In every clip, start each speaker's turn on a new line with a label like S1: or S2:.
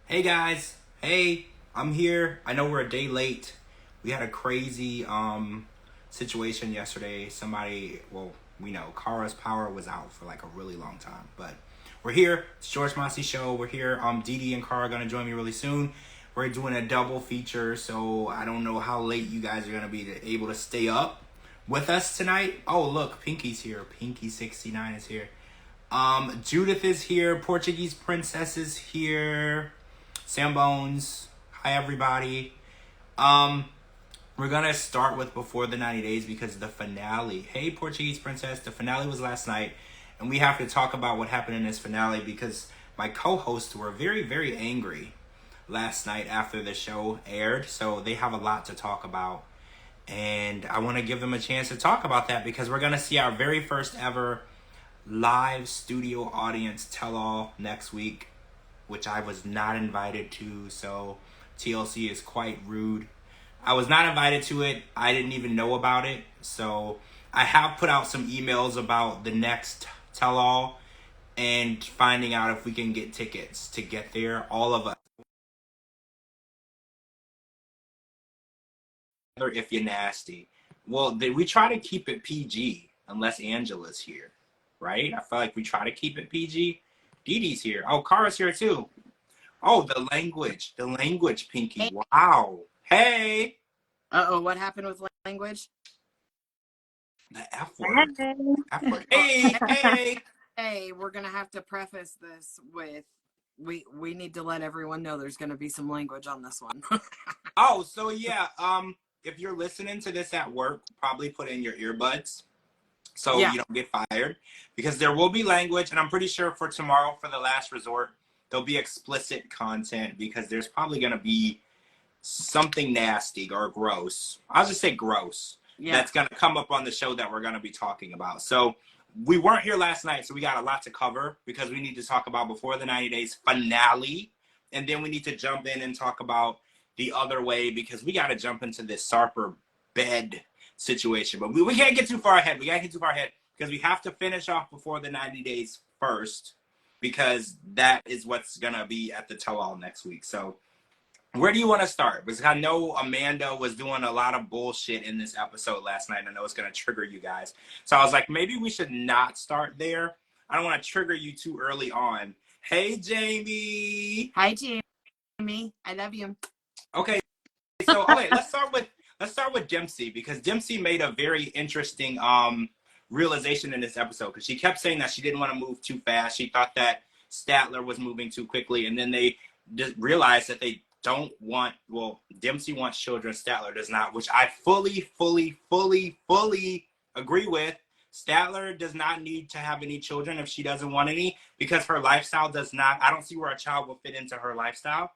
S1: Hey guys, hey, I'm here. I know we're a day late. We had a crazy situation yesterday. We know Kara's power was out for like a really long time, but we're here. It's George Mossey Show. We're here. DeeDee and Kara are gonna join me really soon. We're doing a double feature, so I don't know how late you guys are gonna be able to stay up with us tonight. Oh look, Pinky's here. Pinky69 is here. Judith is here. Portuguese Princess is here. Sam Bones. Hi everybody. We're gonna start with Before the 90 Days because the finale. Hey Portuguese Princess, the finale was last night, and we have to talk about what happened in this finale because my co-hosts were very, very angry last night after the show aired, so they have a lot to talk about. And I want to give them a chance to talk about that because we're gonna see our very first ever live studio audience tell-all next week, which I was not invited to, so TLC is quite rude. I was not invited to it. I didn't even know about it. So I have put out some emails about the next tell-all and finding out if we can get tickets to get there, all of us. If you're nasty. Well, we try to keep it PG unless Angela's here, right? I feel like we try to keep it PG. DeeDee's here. Oh, Kara's here too. Oh, the language, Pinky. Wow. Hey.
S2: Uh-oh, what happened with language?
S1: The F word. F word. Hey.
S2: Hey, we're gonna have to preface this with we need to let everyone know there's gonna be some language on this one.
S1: Oh, so yeah. If you're listening to this at work, probably put in your earbuds so you don't get fired because there will be language, and I'm pretty sure for tomorrow, for the last resort, there'll be explicit content because there's probably gonna be something nasty or gross. I'll just say gross. Yeah. That's going to come up on the show that we're going to be talking about. So we weren't here last night, so we got a lot to cover because we need to talk about Before the 90 Days finale. And then we need to jump in and talk about the other way because we got to jump into this Sarper bed situation. But we can't get too far ahead. We got to get too far ahead because we have to finish off Before the 90 Days first because that is what's going to be at the tell-all next week. So where do you want to start? Because I know Amanda was doing a lot of bullshit in this episode last night. I know it's going to trigger you guys. So I was like, maybe we should not start there. I don't want to trigger you too early on. Hey, Jamie.
S2: Hi, Jamie. I love you.
S1: Okay. So, let's start with Dempsey because Dempsey made a very interesting realization in this episode because she kept saying that she didn't want to move too fast. She thought that Statler was moving too quickly, and then they just realized that they don't want, Dempsey wants children, Statler does not, which I fully agree with. Statler does not need to have any children if she doesn't want any because her lifestyle does not, I don't see where a child will fit into her lifestyle.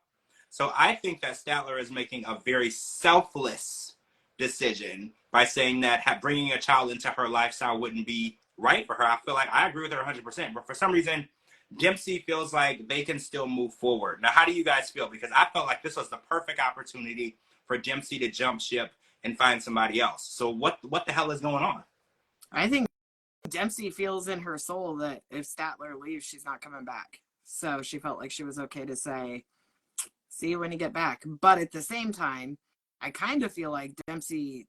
S1: So I think that Statler is making a very selfless decision by saying that bringing a child into her lifestyle wouldn't be right for her. I feel like I agree with her 100%, but for some reason, Dempsey feels like they can still move forward. Now, how do you guys feel? Because I felt like this was the perfect opportunity for Dempsey to jump ship and find somebody else. So what the hell is going on?
S2: I think Dempsey feels in her soul that if Statler leaves, she's not coming back. So she felt like she was okay to say, see you when you get back. But at the same time, I kind of feel like Dempsey,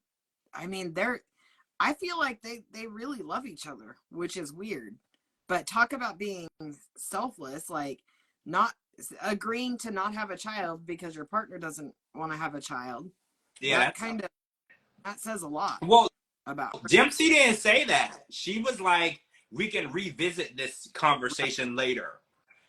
S2: I feel like they really love each other, which is weird. But talk about being selfless, like not agreeing to not have a child because your partner doesn't want to have a child. Yeah, that says a lot.
S1: Well,
S2: about her.
S1: Dempsey didn't say that. She was like, we can revisit this conversation later.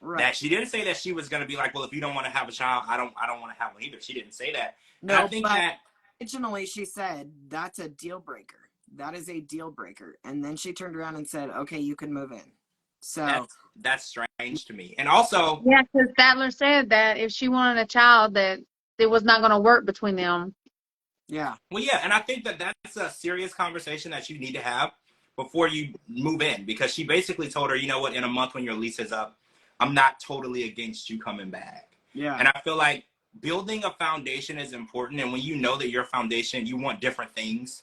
S1: Right. That she didn't say that she was going to be like, well, if you don't want to have a child, I don't want to have one either. She didn't say that.
S2: No, I think that originally she said that's a deal breaker. That is a deal breaker. And then she turned around and said, okay, you can move in. So
S1: that's strange to me. And also,
S3: yeah, because Statler said that if she wanted a child, that it was not going to work between them.
S2: Yeah.
S1: Well, yeah, and I think that that's a serious conversation that you need to have before you move in because she basically told her, you know what, in a month when your lease is up, I'm not totally against you coming back. Yeah. And I feel like building a foundation is important. And when you know that your foundation, you want different things.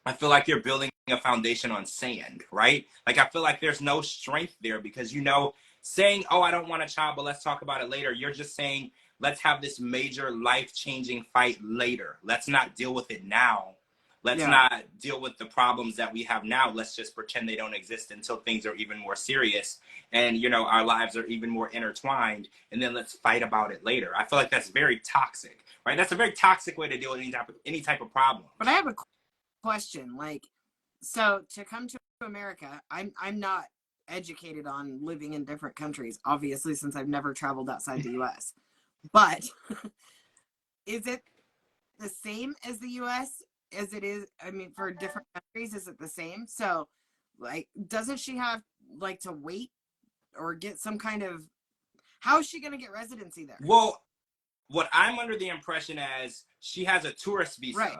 S1: I feel like you're building a foundation on sand, right? Like, I feel like there's no strength there because, saying, oh, I don't want a child, but let's talk about it later. You're just saying, let's have this major life-changing fight later. Let's not deal with it now. Let's not deal with the problems that we have now. Let's just pretend they don't exist until things are even more serious and, our lives are even more intertwined. And then let's fight about it later. I feel like that's very toxic, right? That's a very toxic way to deal with any type of problem.
S2: But I have a question. So to come to America, I'm not educated on living in different countries, obviously, since I've never traveled outside the US. But is it the same as the US as it is? I mean, for different countries, is it the same? So, doesn't she have to wait or get some kind of? How is she going to get residency there?
S1: Well, what I'm under the impression as she has a tourist visa.
S2: Right.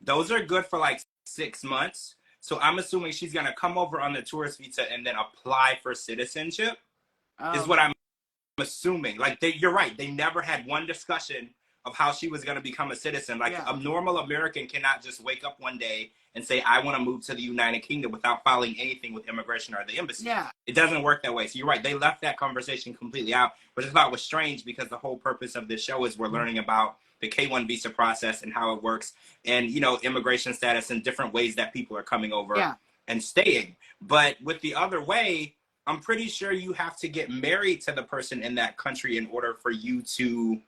S1: Those are good for 6 months. So I'm assuming she's going to come over on the tourist visa and then apply for citizenship is what I'm assuming. You're right. They never had one discussion of how she was going to become a citizen. A normal American cannot just wake up one day and say, I want to move to the United Kingdom without filing anything with immigration or the embassy.
S2: Yeah.
S1: It doesn't work that way. So you're right. They left that conversation completely out, which I thought was strange because the whole purpose of this show is we're learning about the K-1 visa process and how it works and, immigration status and different ways that people are coming over and staying. But with the other way, I'm pretty sure you have to get married to the person in that country in order for you to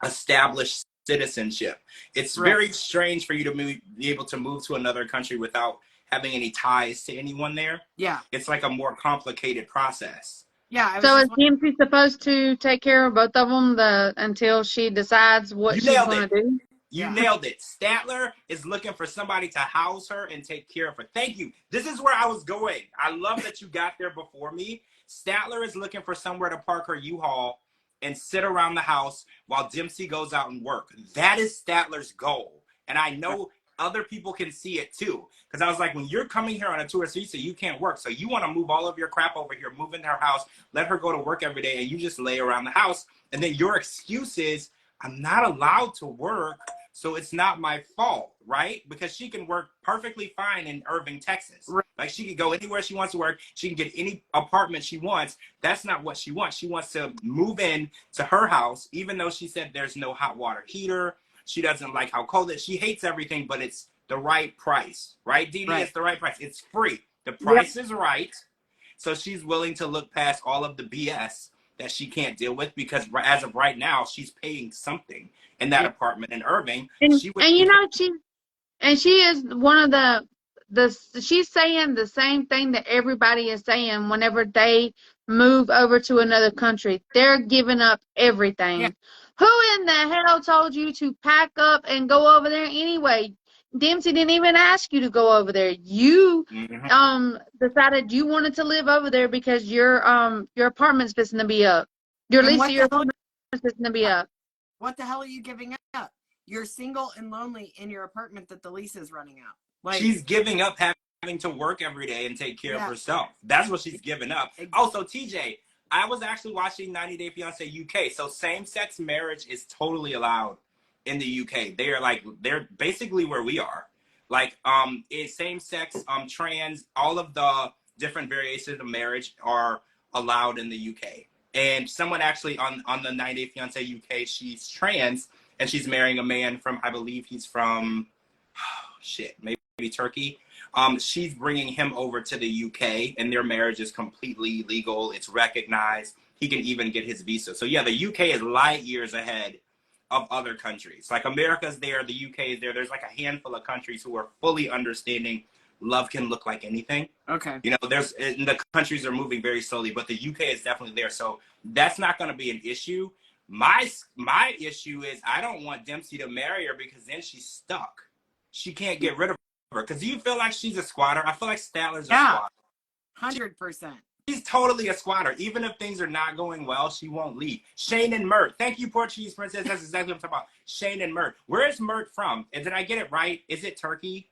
S1: establish citizenship. It's very strange for you to be able to move to another country without having any ties to anyone there.
S2: Yeah.
S1: It's a more complicated process.
S2: Yeah.
S3: So is DMC supposed to take care of both of them until she decides what she's going to do?
S1: You nailed it. Statler is looking for somebody to house her and take care of her. Thank you. This is where I was going. I love that you got there before me. Statler is looking for somewhere to park her U-Haul and sit around the house while Dempsey goes out and work. That is Statler's goal. And I know other people can see it too. Because I was like, when you're coming here on a tourist visa, you can't work. So you want to move all of your crap over here, move into her house, let her go to work every day, and you just lay around the house. And then your excuse is, I'm not allowed to work, so it's not my fault, right? Because she can work perfectly fine in Irving, Texas. Right. She can go anywhere she wants to work. She can get any apartment she wants. That's not what she wants. She wants to move in to her house, even though she said there's no hot water heater. She doesn't like how cold it is. She hates everything, but it's the right price, right, DeeDee? Right. It's the right price. It's free. The price is right. So she's willing to look past all of the BS that she can't deal with because as of right now, she's paying something in that apartment in Irving.
S3: And she is one of she's saying the same thing that everybody is saying whenever they move over to another country. They're giving up everything. Yeah. Who in the hell told you to pack up and go over there anyway? Dempsey didn't even ask you to go over there. You decided you wanted to live over there because your apartment's fixing to be up. Your lease of your apartment is fixing to be up.
S2: What the hell are you giving up? You're single and lonely in your apartment that the lease is running out.
S1: She's giving up having to work every day and take care of herself. That's what she's giving up. Also, TJ, I was actually watching 90 Day Fiancé UK. So same-sex marriage is totally allowed in the UK. They're basically where we are. Is same-sex, trans, all of the different variations of marriage are allowed in the UK. And someone actually on the 90 Day Fiancé UK, she's trans, and she's marrying a man from, I believe he's from, maybe Turkey. She's bringing him over to the UK, and their marriage is completely legal. It's recognized. He can even get his visa. So yeah, the UK is light years ahead of other countries. America's there, the UK is there. There's a handful of countries who are fully understanding love can look like anything.
S2: Okay.
S1: The countries are moving very slowly, but the UK is definitely there. So that's not going to be an issue. My issue is I don't want Dempsey to marry her because then she's stuck. She can't get rid of her. Because do you feel like she's a squatter? I feel like Statler's a squatter.
S2: 100%.
S1: She's totally a squatter. Even if things are not going well, she won't leave. Shane and Mert. Thank you, Portuguese Princess. That's exactly what I'm talking about. Shane and Mert. Where is Mert from? And did I get it right? Is it Turkey?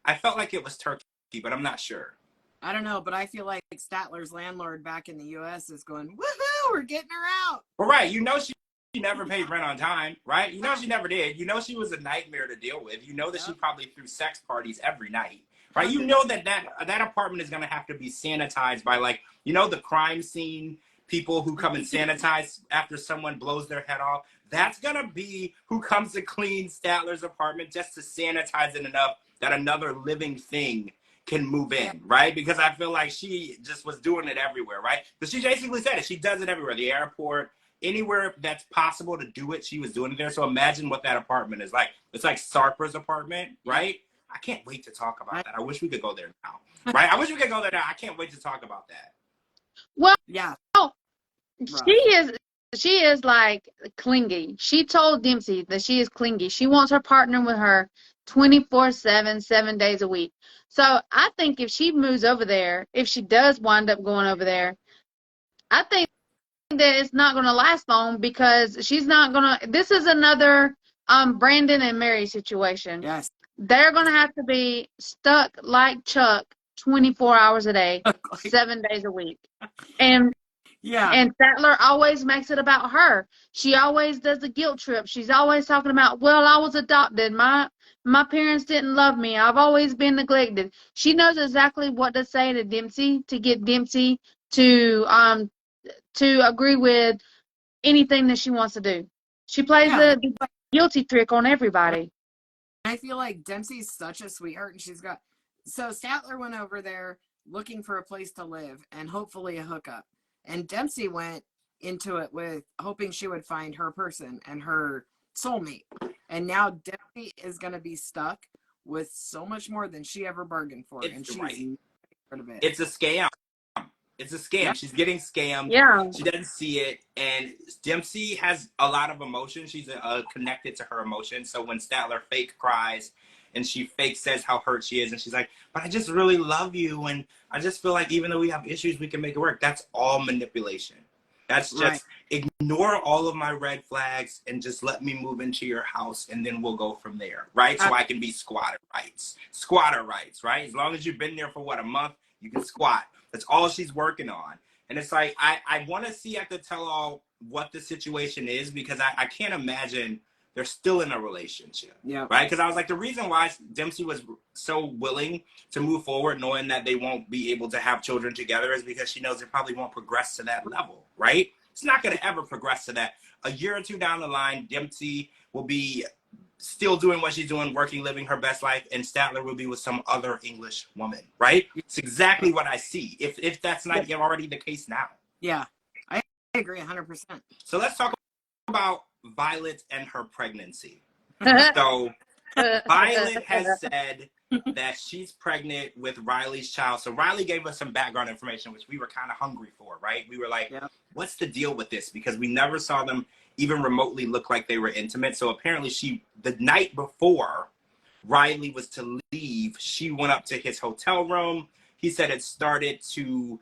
S1: I felt like it was Turkey, but I'm not sure.
S2: I don't know, but I feel like Statler's landlord back in the U.S. is going, woohoo, we're getting her out.
S1: Well, right. She's she never paid rent on time, right? You know she never did. You know she was a nightmare to deal with. You know that she probably threw sex parties every night, right? You know that apartment is going to have to be sanitized by, like, you know, the crime scene people who come and sanitize after someone blows their head off. That's going to be who comes to clean Statler's apartment just to sanitize it enough that another living thing can move in, right? Because I feel like she just was doing it everywhere, right? Because she basically said it. She does it everywhere. The airport, anywhere that's possible to do it, she was doing it there. So imagine what that apartment is like. It's like Sarper's apartment, right? I can't wait to talk about that. I wish we could go there now, right? I wish we could go there now. I can't wait to talk about that.
S3: Well,
S2: Yeah.
S3: She is like clingy. She told Dempsey that she is clingy. She wants her partner with her 24/7, 7 days a week. So I think if she moves over there, if she does wind up going over there, I think that it's not going to last long because she's not going to. This is another Brandon and Mary situation.
S2: Yes.
S3: They're going to have to be stuck like Chuck 24 hours a day, 7 days a week. And Statler always makes it about her. She always does the guilt trip. She's always talking about, well, I was adopted. My parents didn't love me. I've always been neglected. She knows exactly what to say to Dempsey to get Dempsey to agree with anything that she wants to do. She plays the guilty trick on everybody.
S2: I feel like Dempsey's such a sweetheart, and she's got. So Statler went over there looking for a place to live and hopefully a hookup. And Dempsey went into it with hoping she would find her person and her soulmate. And now Dempsey is going to be stuck with so much more than she ever bargained for. And she's rid of it.
S1: It's a scam. It's a scam. She's getting scammed.
S3: Yeah.
S1: She doesn't see it. And Dempsey has a lot of emotion. She's connected to her emotions. So when Statler fake cries and she fake says how hurt she is, and she's like, but I just really love you, and I just feel like even though we have issues, we can make it work. That's all manipulation. That's just ignore all of my red flags and just let me move into your house, and then we'll go from there, right? So I can be squatter rights. Squatter rights, right? As long as you've been there for, what, a month, you can squat. That's all she's working on. And it's like, I want to see at the tell-all what the situation is, because I can't imagine they're still in a relationship, right? Because I was like, the reason why Dempsey was so willing to move forward knowing that they won't be able to have children together is because she knows it probably won't progress to that level, right? It's not going to ever progress to that. A year or two down the line, Dempsey will be still doing what she's doing, working, living her best life, and Statler will be with some other English woman, right? It's exactly what I see, if that's not already the case now.
S2: Yeah, I agree 100%.
S1: So let's talk about Violet and her pregnancy. So Violet has said that she's pregnant with Riley's child. So Riley gave us some background information, which we were kind of hungry for, right? We were like, what's the deal with this? Because we never saw them even remotely look like they were intimate. So apparently the night before Riley was to leave, she went up to his hotel room. He said it started from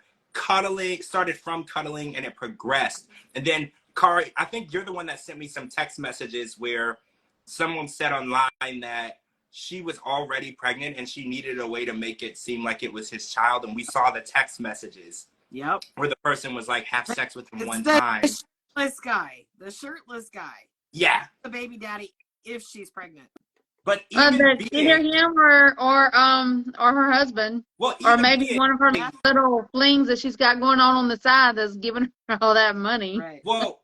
S1: cuddling and it progressed. And then Kara, I think you're the one that sent me some text messages where someone said online that she was already pregnant and she needed a way to make it seem like it was his child. And we saw the text messages where the person was like, have sex with him one time.
S2: The shirtless guy.
S1: Yeah.
S2: The baby daddy, if she's pregnant.
S1: But either
S3: him or her husband, or maybe one of her little flings that she's got going on the side that's giving her all that money.
S2: Right.
S1: Well,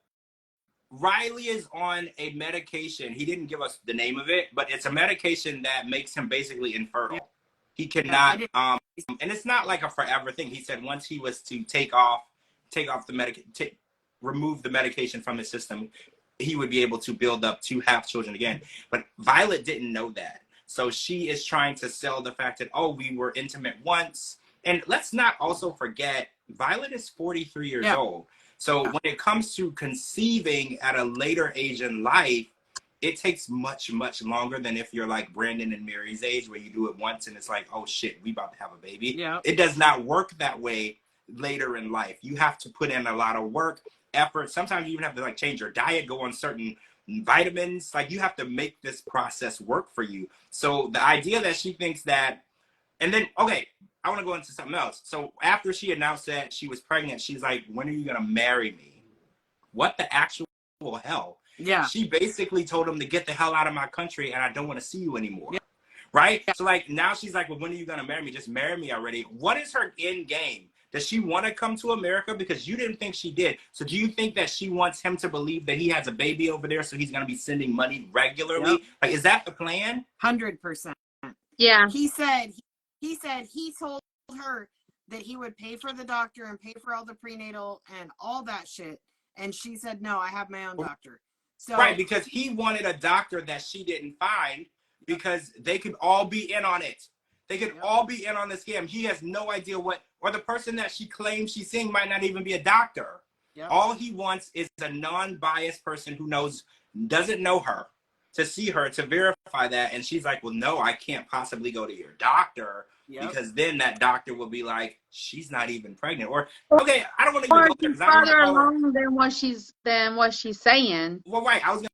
S1: Riley is on a medication. He didn't give us the name of it, but it's a medication that makes him basically infertile. He cannot, and it's not like a forever thing. He said once he was to take off the medication, remove the medication from his system, he would be able to build up to have children again. But Violet didn't know that. So she is trying to sell the fact that, oh, we were intimate once. And let's not also forget, Violet is 43 years old. So when it comes to conceiving at a later age in life, it takes much, much longer than if you're like Brandon and Mary's age, where you do it once and it's like, oh shit, we about to have a baby.
S2: Yeah.
S1: It does not work that way later in life. You have to put in a lot of work, effort. Sometimes you even have to like change your diet, go on certain vitamins. Like you have to make this process work for you. So the idea that she thinks that, and then, okay, I want to go into something else. So after she announced that she was pregnant, she's like, when are you going to marry me? What the actual hell.
S2: Yeah.
S1: She basically told him to get the hell out of my country and I don't want to see you anymore.
S2: Yeah.
S1: Right? So like now she's like, well, when are you going to marry me? Just marry me already. What is her end game? Does she want to come to America? Because you didn't think she did. So do you think that she wants him to believe that he has a baby over there so he's going to be sending money regularly?
S2: Yep.
S1: Like, is that the plan?
S2: 100%.
S3: Yeah.
S2: He said he told her that he would pay for the doctor and pay for all the prenatal and all that shit. And she said, no, I have my own doctor. So
S1: Right, because he wanted a doctor that she didn't find because they could all be in on it. They could all be in on the scam. He has no idea what, or the person that she claims she's seeing might not even be a doctor.
S2: Yep.
S1: All he wants is a non-biased person who doesn't know her, to see her, to verify that. And she's like, well, no, I can't possibly go to your doctor because then that doctor will be like, she's not even pregnant. Or, okay, I don't want to even go there because I don't
S3: further
S1: want to
S3: along than what she's saying.
S1: Well, right. I was going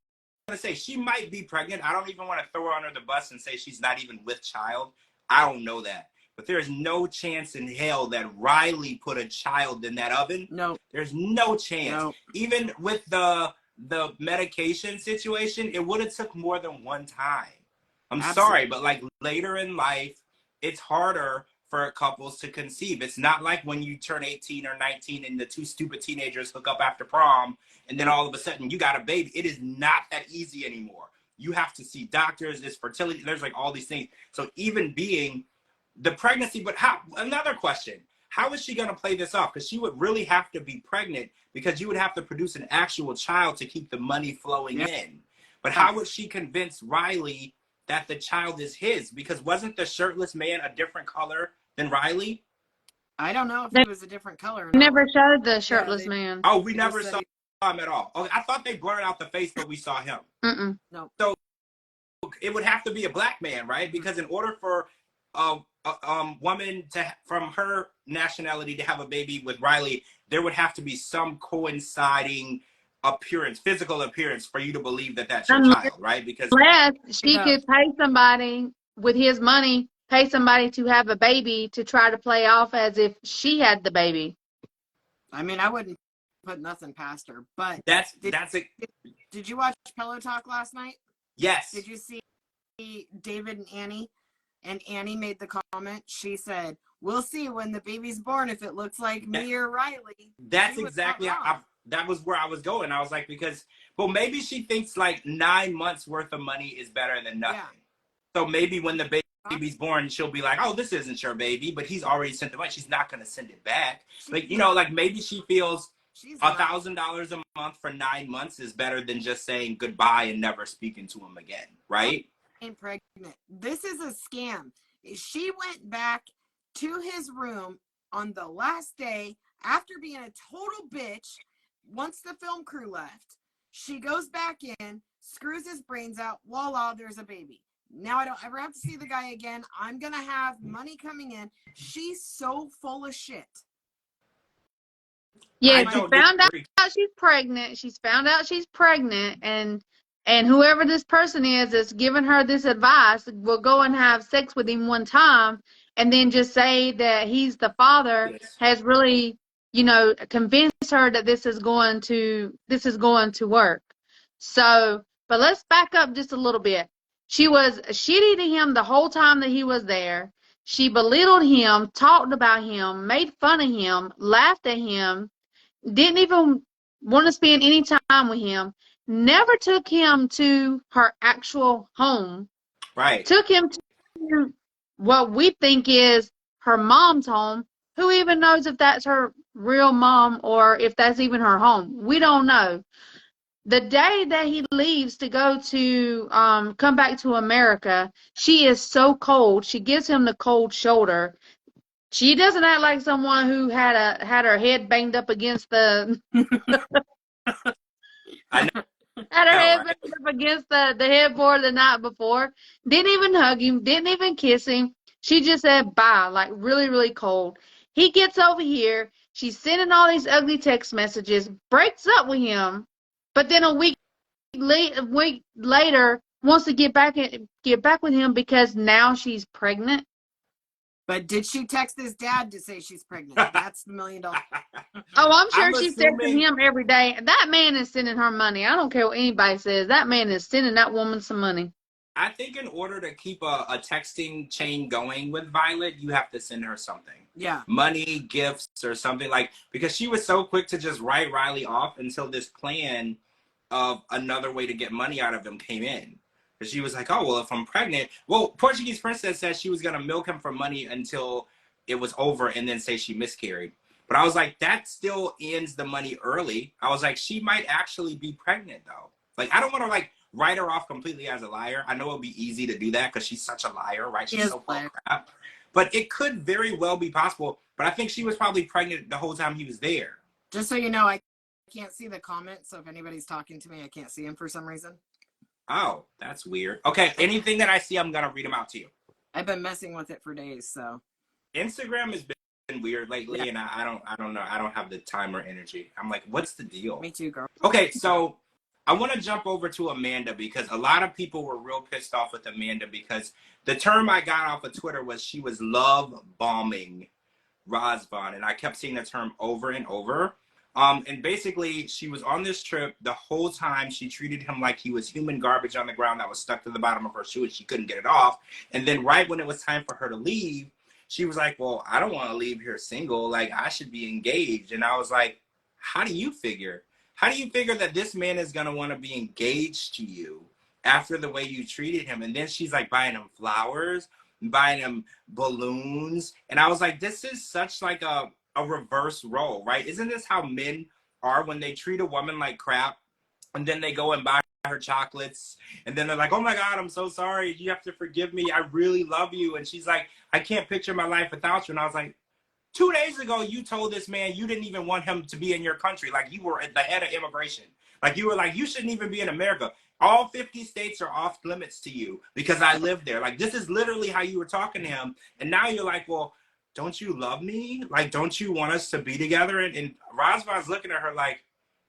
S1: to say she might be pregnant. I don't even want to throw her under the bus and say she's not even with child. I don't know that. But there's no chance in hell that Riley put a child in that oven.
S2: No.
S1: There's no chance.
S2: No.
S1: Even with the medication situation, it would have took more than one time. I'm sorry, but like later in life, it's harder for couples to conceive. It's not like when you turn 18 or 19 and the two stupid teenagers hook up after prom and then all of a sudden you got a baby. It is not that easy anymore. You have to see doctors, it's fertility, there's like all these things. So even being the pregnancy, but another question, how is she going to play this off? Because she would really have to be pregnant because you would have to produce an actual child to keep the money flowing in. But how would she convince Riley that the child is his? Because wasn't the shirtless man a different color than Riley?
S2: I don't know if he was a different color.
S3: Never showed the shirtless man.
S1: Oh, we never saw him at all. Okay, I thought they blurred out the face, but we saw him.
S2: No.
S1: So it would have to be a black man, right? Because in order for a woman from her nationality to have a baby with Riley, there would have to be some coinciding appearance, physical appearance, for you to believe that that's your child, right? Because
S3: unless she could pay somebody with his money, pay somebody to have a baby to try to play off as if she had the baby.
S2: I mean, I wouldn't put nothing past her, but did you watch Pillow Talk last night?
S1: Yes.
S2: Did you see David and Annie? And Annie made the comment. She said, we'll see when the baby's born if it looks like me or Riley.
S1: That's exactly how that was where I was going. I was like, well, maybe she thinks like 9 months worth of money is better than nothing. Yeah. So maybe when the baby's born, she'll be like, oh, this isn't your baby, but he's already sent the money. She's not going to send it back. Like, you know, like maybe she feels $1,000 a month for 9 months is better than just saying goodbye and never speaking to him again. Right?
S2: Pregnant. This is a scam. She went back to his room on the last day after being a total bitch. Once the film crew left, she goes back in, screws his brains out. Voila, there's a baby. Now I don't ever have to see the guy again. I'm gonna have money coming in. She's so full of shit.
S3: Yeah, she found out she's pregnant. She's found out she's pregnant, and whoever this person is that's giving her this advice will go and have sex with him one time and then just say that he's the father has really, you know, convinced her that this is going to work. So, but let's back up just a little bit. She was shitty to him the whole time that he was there. She belittled him, talked about him, made fun of him, laughed at him, didn't even want to spend any time with him. Never took him to her actual home.
S1: Right.
S3: Took him to what we think is her mom's home. Who even knows if that's her real mom or if that's even her home? We don't know. The day that he leaves to go to come back to America, she is so cold. She gives him the cold shoulder. She doesn't act like someone who had her head banged up against the
S1: I know.
S3: Had her head banged up against the headboard the night before. Didn't even hug him. Didn't even kiss him. She just said bye, like really, really cold. He gets over here. She's sending all these ugly text messages. Breaks up with him, but then a week later wants to get back with him because now she's pregnant.
S2: But did she text his dad to say she's pregnant? That's the $1 million.
S3: Oh, I'm sure she's
S1: assuming...
S3: texting him every day. That man is sending her money. I don't care what anybody says. That man is sending that woman some money.
S1: I think in order to keep a texting chain going with Violet, you have to send her something.
S2: Yeah.
S1: Money, gifts, or something, like, because she was so quick to just write Riley off until this plan of another way to get money out of him came in. Because she was like, oh, well, if I'm pregnant, well, Portuguese Princess said she was going to milk him for money until it was over and then say she miscarried. But I was like, that still ends the money early. I was like, she might actually be pregnant, though. Like, I don't want to, like, write her off completely as a liar. I know it'll be easy to do that because she's such a liar, right? She's so full of crap. But it could very well be possible. But I think she was probably pregnant the whole time he was there.
S2: Just so you know, I can't see the comments. So if anybody's talking to me, I can't see them for some reason.
S1: Oh, that's weird. Okay, anything that I see, I'm going to read them out to you.
S2: I've been messing with it for days, so.
S1: Instagram has been weird lately, and I don't know. I don't have the time or energy. I'm like, what's the deal?
S2: Me too, girl.
S1: Okay, so I want to jump over to Amanda because a lot of people were real pissed off with Amanda because the term I got off of Twitter was she was love bombing Razvan, and I kept seeing the term over and over. And basically, she was on this trip the whole time. She treated him like he was human garbage on the ground that was stuck to the bottom of her shoe and she couldn't get it off. And then right when it was time for her to leave, she was like, well, I don't want to leave here single. Like, I should be engaged. And I was like, how do you figure? How do you figure that this man is going to want to be engaged to you after the way you treated him? And then she's like buying him flowers, buying him balloons. And I was like, this is such like a reverse role, right? Isn't this how men are when they treat a woman like crap and then they go and buy her chocolates and then they're like, oh my God, I'm so sorry. You have to forgive me. I really love you. And she's like, I can't picture my life without you. And I was like, 2 days ago, you told this man you didn't even want him to be in your country. Like you were at the head of immigration. Like you were like, you shouldn't even be in America. All 50 states are off limits to you because I live there. Like this is literally how you were talking to him. And now you're like, well, don't you love me? Like, don't you want us to be together? And Razvan's looking at her like,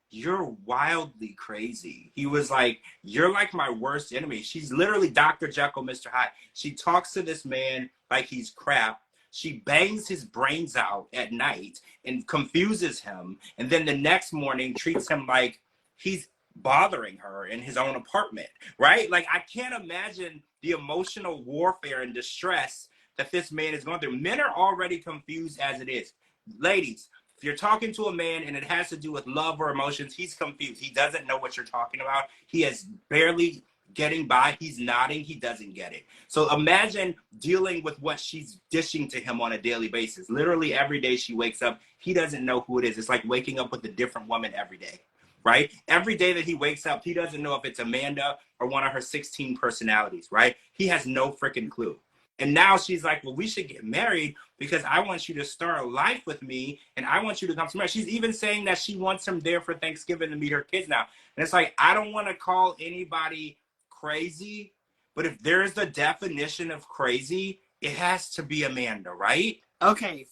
S1: you're wildly crazy. He was like, you're like my worst enemy. She's literally Dr. Jekyll, Mr. Hyde. She talks to this man like he's crap. She bangs his brains out at night and confuses him. And then the next morning treats him like he's bothering her in his own apartment, right? Like, I can't imagine the emotional warfare and distress that this man is going through. Men are already confused as it is. Ladies, if you're talking to a man and it has to do with love or emotions, he's confused. He doesn't know what you're talking about. He is barely getting by. He's nodding. He doesn't get it. So imagine dealing with what she's dishing to him on a daily basis. Literally every day she wakes up, he doesn't know who it is. It's like waking up with a different woman every day, right? Every day that he wakes up, he doesn't know if it's Amanda or one of her 16 personalities, right? He has no freaking clue. And now she's like, well, we should get married because I want you to start a life with me and I want you to come to marriage. She's even saying that she wants him there for Thanksgiving to meet her kids now. And it's like, I don't want to call anybody crazy, but if there's the definition of crazy, it has to be Amanda, right?
S2: Okay,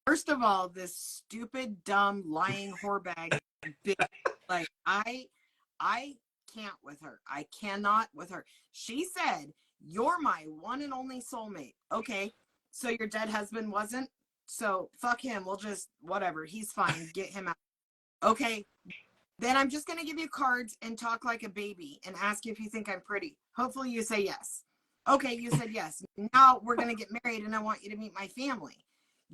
S2: first of all, this stupid, dumb, lying whorebag, like, I can't with her. I cannot with her. She said, you're my one and only soulmate. Okay, so your dead husband wasn't? So fuck him. We'll just, whatever. He's fine. Get him out. Okay, then I'm just going to give you cards and talk like a baby and ask you if you think I'm pretty. Hopefully you say yes. Okay, you said yes. Now we're going to get married and I want you to meet my family.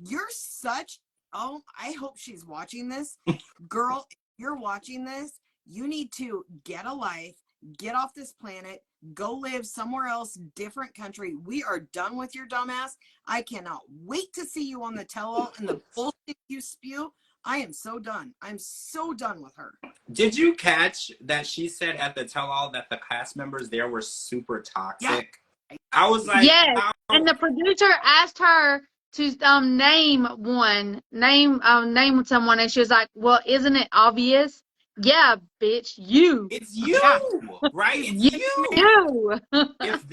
S2: You're such, oh, I hope she's watching this. Girl, if you're watching this, you need to get a life, get off this planet, go live somewhere else, different country. We are done with your dumbass. I cannot wait to see you on the tell-all and the bullshit you spew. I am so done. I'm so done with her.
S1: Did you catch that she said at the tell-all that the cast members there were super toxic? Yeah. I was like,
S3: yes. And the producer asked her to name someone, and she was like, well, isn't it obvious? Yeah, bitch, you.
S1: It's you, right? It's you. If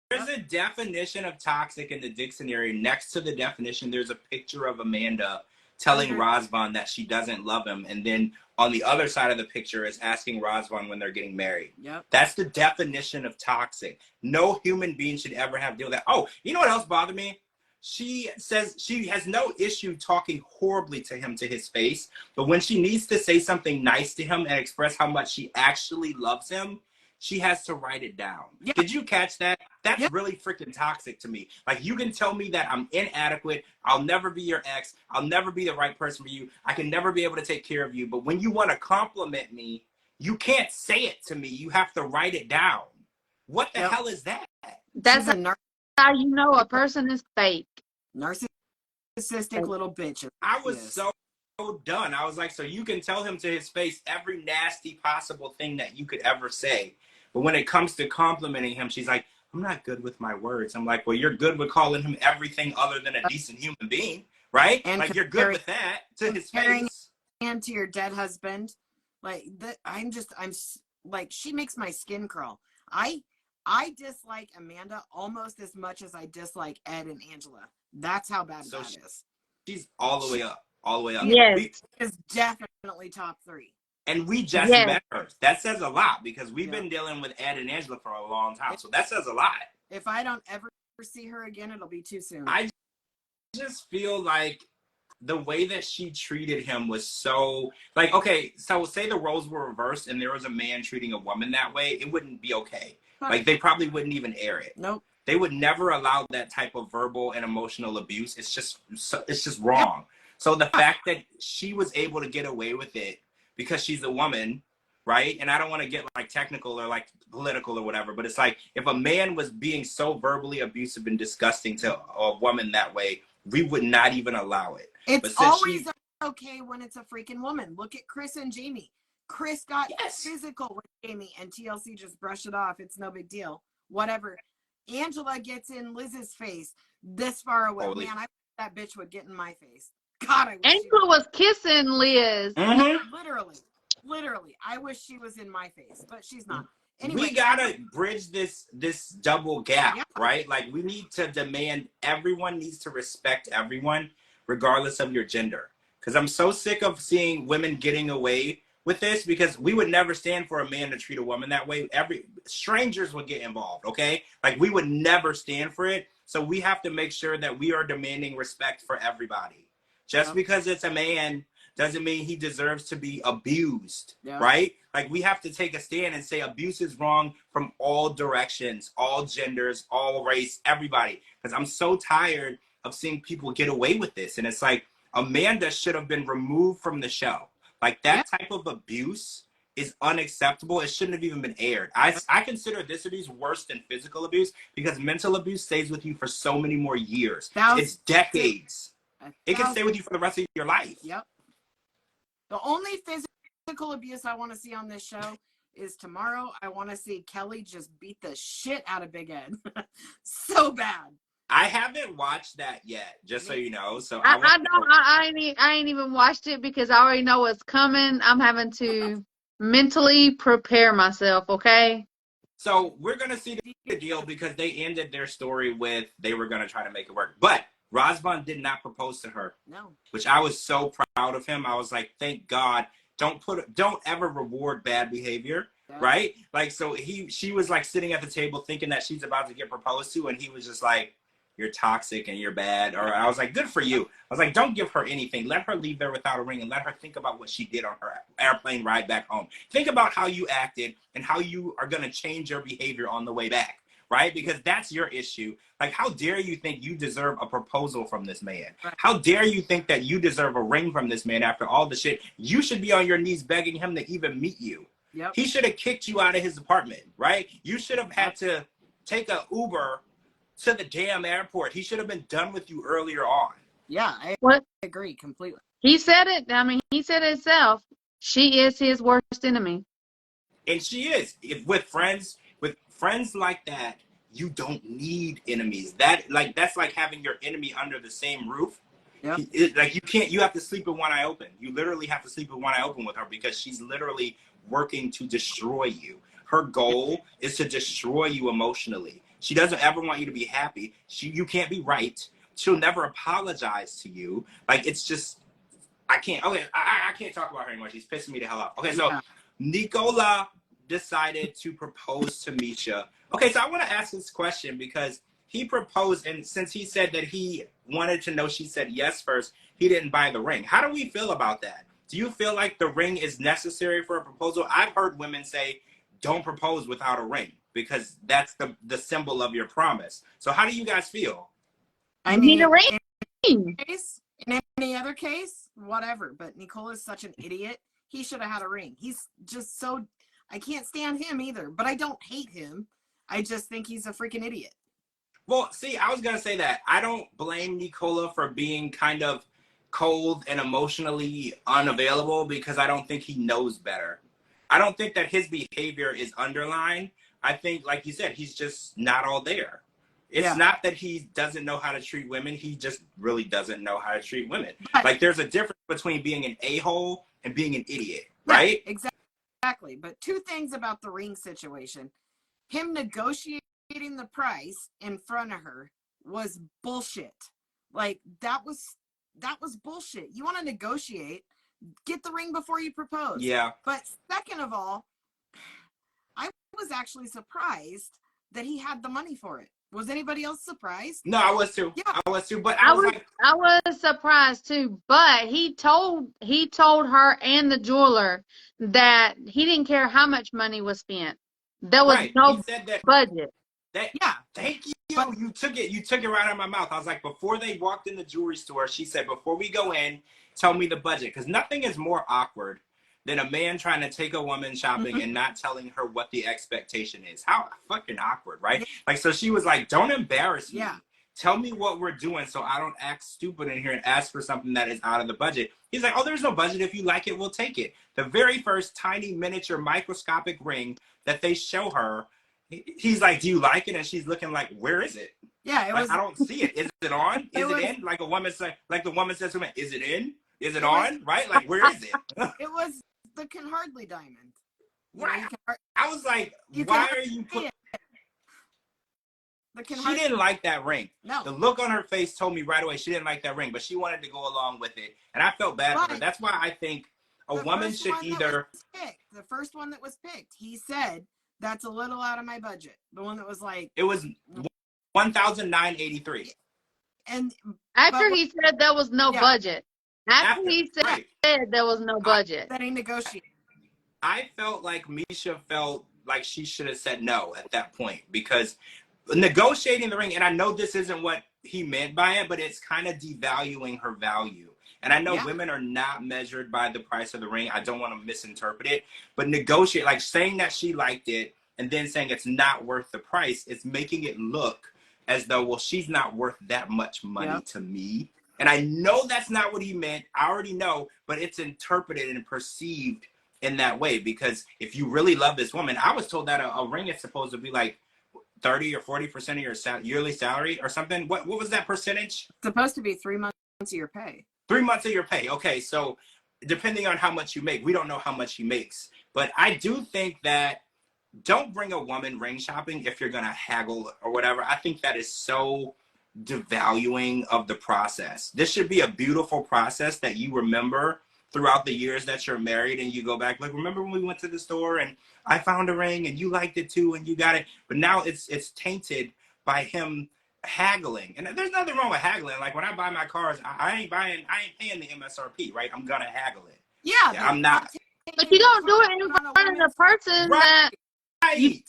S1: there's a definition of toxic in the dictionary, next to the definition, there's a picture of Amanda telling Razvan that she doesn't love him. And then on the other side of the picture is asking Razvan when they're getting married.
S2: Yep.
S1: That's the definition of toxic. No human being should ever have to deal with that. Oh, you know what else bothered me? she says she has no issue talking horribly to him to his face, but when she needs to say something nice to him and express how much she actually loves him, she has to write it down.
S2: Yeah.
S1: Did you catch that? That's
S2: Yeah.
S1: really freaking toxic to me. Like, you can tell me that I'm inadequate, I'll never be your ex, I'll never be the right person for you, I can never be able to take care of you, but when you want to compliment me, you can't say it to me. You have to write it down. What the hell is that?
S3: That's how you know a person is fake.
S2: Narcissistic little bitch.
S1: I was so done. I was like, so you can tell him to his face every nasty possible thing that you could ever say. But when it comes to complimenting him, she's like, I'm not good with my words. I'm like, well, you're good with calling him everything other than a decent human being, right?
S2: And
S1: like, you're good with that to his face.
S2: And to your dead husband. Like, I'm like, she makes my skin crawl. I dislike Amanda almost as much as I dislike Ed and Angela. That's how bad that is.
S1: She's all the way up. All the way up.
S3: Yes.
S2: Is definitely top 3.
S1: And we just met her. That says a lot because we've been dealing with Ed and Angela for a long time. So that says a lot.
S2: If I don't ever see her again, it'll be too soon.
S1: I just feel like the way that she treated him was so, like, okay, so say the roles were reversed and there was a man treating a woman that way, it wouldn't be okay. Like, they probably wouldn't even air it.
S2: Nope.
S1: They would never allow that type of verbal and emotional abuse. It's just wrong. So the fact that she was able to get away with it because she's a woman, right? And I don't want to get like technical or like political or whatever, but it's like, if a man was being so verbally abusive and disgusting to a woman that way, we would not even allow it.
S2: It's always okay when it's a freaking woman. Look at Chris and Jamie. Chris got physical with Jamie and TLC just brushed it off. It's no big deal. Whatever. Angela gets in Liz's face this far away.
S1: Holy.
S2: Man, I wish that bitch would get in my face. God, I wish
S3: Angela was kissing Liz.
S1: Mm-hmm.
S2: Literally. I wish she was in my face, but she's not. Anyway,
S1: we gotta bridge this double gap, right? Like, we need to demand everyone needs to respect everyone, regardless of your gender. Because I'm so sick of seeing women getting away with this, because we would never stand for a man to treat a woman that way. Strangers would get involved, okay? Like, we would never stand for it. So we have to make sure that we are demanding respect for everybody. Just because it's a man doesn't mean he deserves to be abused, right? Like, we have to take a stand and say abuse is wrong from all directions, all genders, all race, everybody. Because I'm so tired of seeing people get away with this. And it's like, Amanda should have been removed from the show. Like, that type of abuse is unacceptable. It shouldn't have even been aired. I consider this abuse worse than physical abuse, because mental abuse stays with you for so many more years. It's decades. It can stay with you for the rest of your life.
S2: Yep. The only physical abuse I want to see on this show is tomorrow. I want to see Kelly just beat the shit out of Big Ed. So bad.
S1: I haven't watched that yet, just so you know. So
S3: I ain't even watched it because I already know what's coming. I'm having to mentally prepare myself, okay?
S1: So we're gonna see the deal, because they ended their story with they were gonna try to make it work. But Razvan did not propose to her.
S2: No.
S1: Which I was so proud of him. I was like, thank God. Don't ever reward bad behavior. Right? Like, so she was like sitting at the table thinking that she's about to get proposed to, and he was just like, you're toxic and you're bad. Or I was like, good for you. I was like, don't give her anything. Let her leave there without a ring and let her think about what she did on her airplane ride back home. Think about how you acted and how you are going to change your behavior on the way back, right? Because that's your issue. Like, how dare you think you deserve a proposal from this man? How dare you think that you deserve a ring from this man after all the shit? You should be on your knees begging him to even meet you.
S2: Yep.
S1: He should have kicked you out of his apartment, right? You should have had to take an Uber to the damn airport. He should have been done with you earlier on.
S2: Yeah, I agree completely.
S3: He said it. I mean, he said it himself. She is his worst enemy.
S1: And she is. With friends like that, you don't need enemies. That's like having your enemy under the same roof.
S2: Yeah.
S1: You have to sleep with one eye open. You literally have to sleep with one eye open with her, because she's literally working to destroy you. Her goal is to destroy you emotionally. She doesn't ever want you to be happy. You can't be right. She'll never apologize to you. Like, it's just, I can't talk about her anymore. She's pissing me the hell off. Okay, so Nicola decided to propose to Misha. Okay, so I want to ask this question, because he proposed, and since he said that he wanted to know she said yes first, he didn't buy the ring. How do we feel about that? Do you feel like the ring is necessary for a proposal? I've heard women say, don't propose without a ring because that's the symbol of your promise. So how do you guys feel?
S2: I
S3: You need a
S2: mean,
S3: ring.
S2: in any other case, whatever. But Nicole is such an idiot. He should have had a ring. He's just so, I can't stand him either, but I don't hate him. I just think he's a freaking idiot.
S1: Well, see, I was going to say that. I don't blame Nicola for being kind of cold and emotionally unavailable because I don't think he knows better. I don't think that his behavior is underlined. I think, like you said, he's just not all there. It's not that he doesn't know how to treat women. He just really doesn't know how to treat women.
S2: But,
S1: like, there's a difference between being an a-hole and being an idiot, right?
S2: Yeah, exactly. But two things about the ring situation. Him negotiating the price in front of her was bullshit. Like, that was bullshit. You want to negotiate, get the ring before you propose.
S1: Yeah.
S2: But second of all, I was actually surprised that he had the money for it. Was anybody else surprised?
S1: No, I was too.
S2: Yeah.
S1: I was too. But
S3: I was surprised too. But he told her and the jeweler that he didn't care how much money was spent. There was no
S1: he said that,
S3: budget.
S1: Thank you. You took it right out of my mouth. I was like, before they walked in the jewelry store, she said, before we go in, tell me the budget. Because nothing is more awkward than a man trying to take a woman shopping and not telling her what the expectation is. How fucking awkward, right? Like, so she was like, don't embarrass me. Tell me what we're doing so I don't act stupid in here and ask for something that is out of the budget. He's like, oh, there's no budget. If you like it, we'll take it. The very first tiny miniature microscopic ring that they show her, he's like, do you like it? And she's looking like, where is it?
S2: Yeah,
S1: I don't see it. Is it on? Is it in? Like the woman says to me, is it in? Is it on? Right? Like, where is it?
S2: It was the Can Hardly diamond.
S1: Right. I was like, why are you putting... She didn't like that ring.
S2: No.
S1: The look on her face told me right away she didn't like that ring, but she wanted to go along with it. And I felt bad for her. That's why I think a woman should either...
S2: The first one that was picked, he said, that's a little out of my budget. The one that was like...
S1: It was $1,983.
S2: And
S3: after he said there was no budget. After he said there was no budget.
S2: That he negotiated.
S1: I felt like Misha felt like she should have said no at that point because negotiating the ring, and I know this isn't what he meant by it, but it's kind of devaluing her value. And I know women are not measured by the price of the ring. I don't want to misinterpret it, but negotiate, like saying that she liked it and then saying it's not worth the price, it's making it look as though, well, she's not worth that much money to me. And I know that's not what he meant. I already know, but it's interpreted and perceived in that way because if you really love this woman, I was told that a ring is supposed to be like 30 or 40% of your yearly salary or something. What was that percentage?
S2: It's supposed to be 3 months of your pay.
S1: 3 months of your pay. Okay, so depending on how much you make, we don't know how much he makes. But I do think that don't bring a woman ring shopping if you're going to haggle or whatever. I think that is so devaluing of the process. This should be a beautiful process that you remember throughout the years that you're married and you go back, like, remember when we went to the store and I found a ring and you liked it too and you got it. But now it's tainted by him haggling. And there's nothing wrong with haggling. Like when I buy my cars, I ain't paying the MSRP, right? I'm gonna haggle it.
S2: Yeah,
S1: I'm not.
S3: But you don't do it in front of the person that
S1: you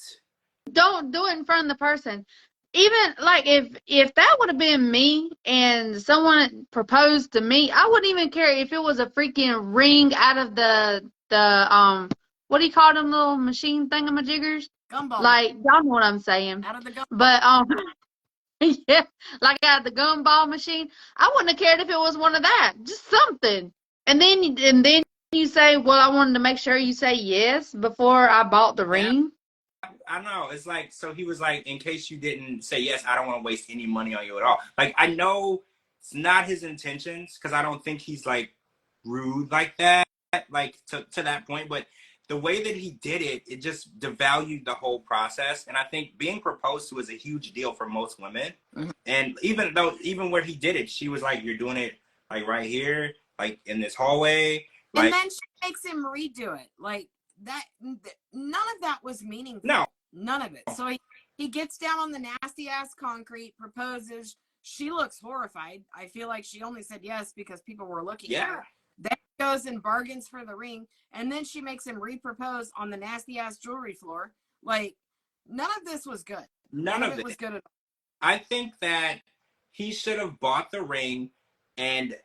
S3: don't do it in front of the person. Even like if that would have been me and someone proposed to me, I wouldn't even care if it was a freaking ring out of the what do you call them little machine thingamajiggers?
S2: Gumball.
S3: Like y'all know what I'm saying.
S2: Out of the gumball.
S3: But yeah, like out of the gumball machine. I wouldn't have cared if it was one of that. Just something. And then you say, well, I wanted to make sure you say yes before I bought the ring.
S1: I know. It's like, so he was like, in case you didn't say yes, I don't want to waste any money on you at all. Like, I know it's not his intentions because I don't think he's like rude like that, like to that point. But the way that he did it, it just devalued the whole process. And I think being proposed to is a huge deal for most women. Mm-hmm. And even where he did it, she was like, you're doing it like right here, like in this hallway. Like,
S2: and then she makes him redo it. Like that, none of that was meaningful.
S1: No.
S2: None of it. So He gets down on the nasty ass concrete, proposes. She looks horrified. I feel like she only said yes because people were looking at her. Then he goes and bargains for the ring, and then she makes him re-propose on the nasty ass jewelry floor. Like, none of this was good.
S1: None of
S2: it was good at all.
S1: I think that he should have bought the ring, and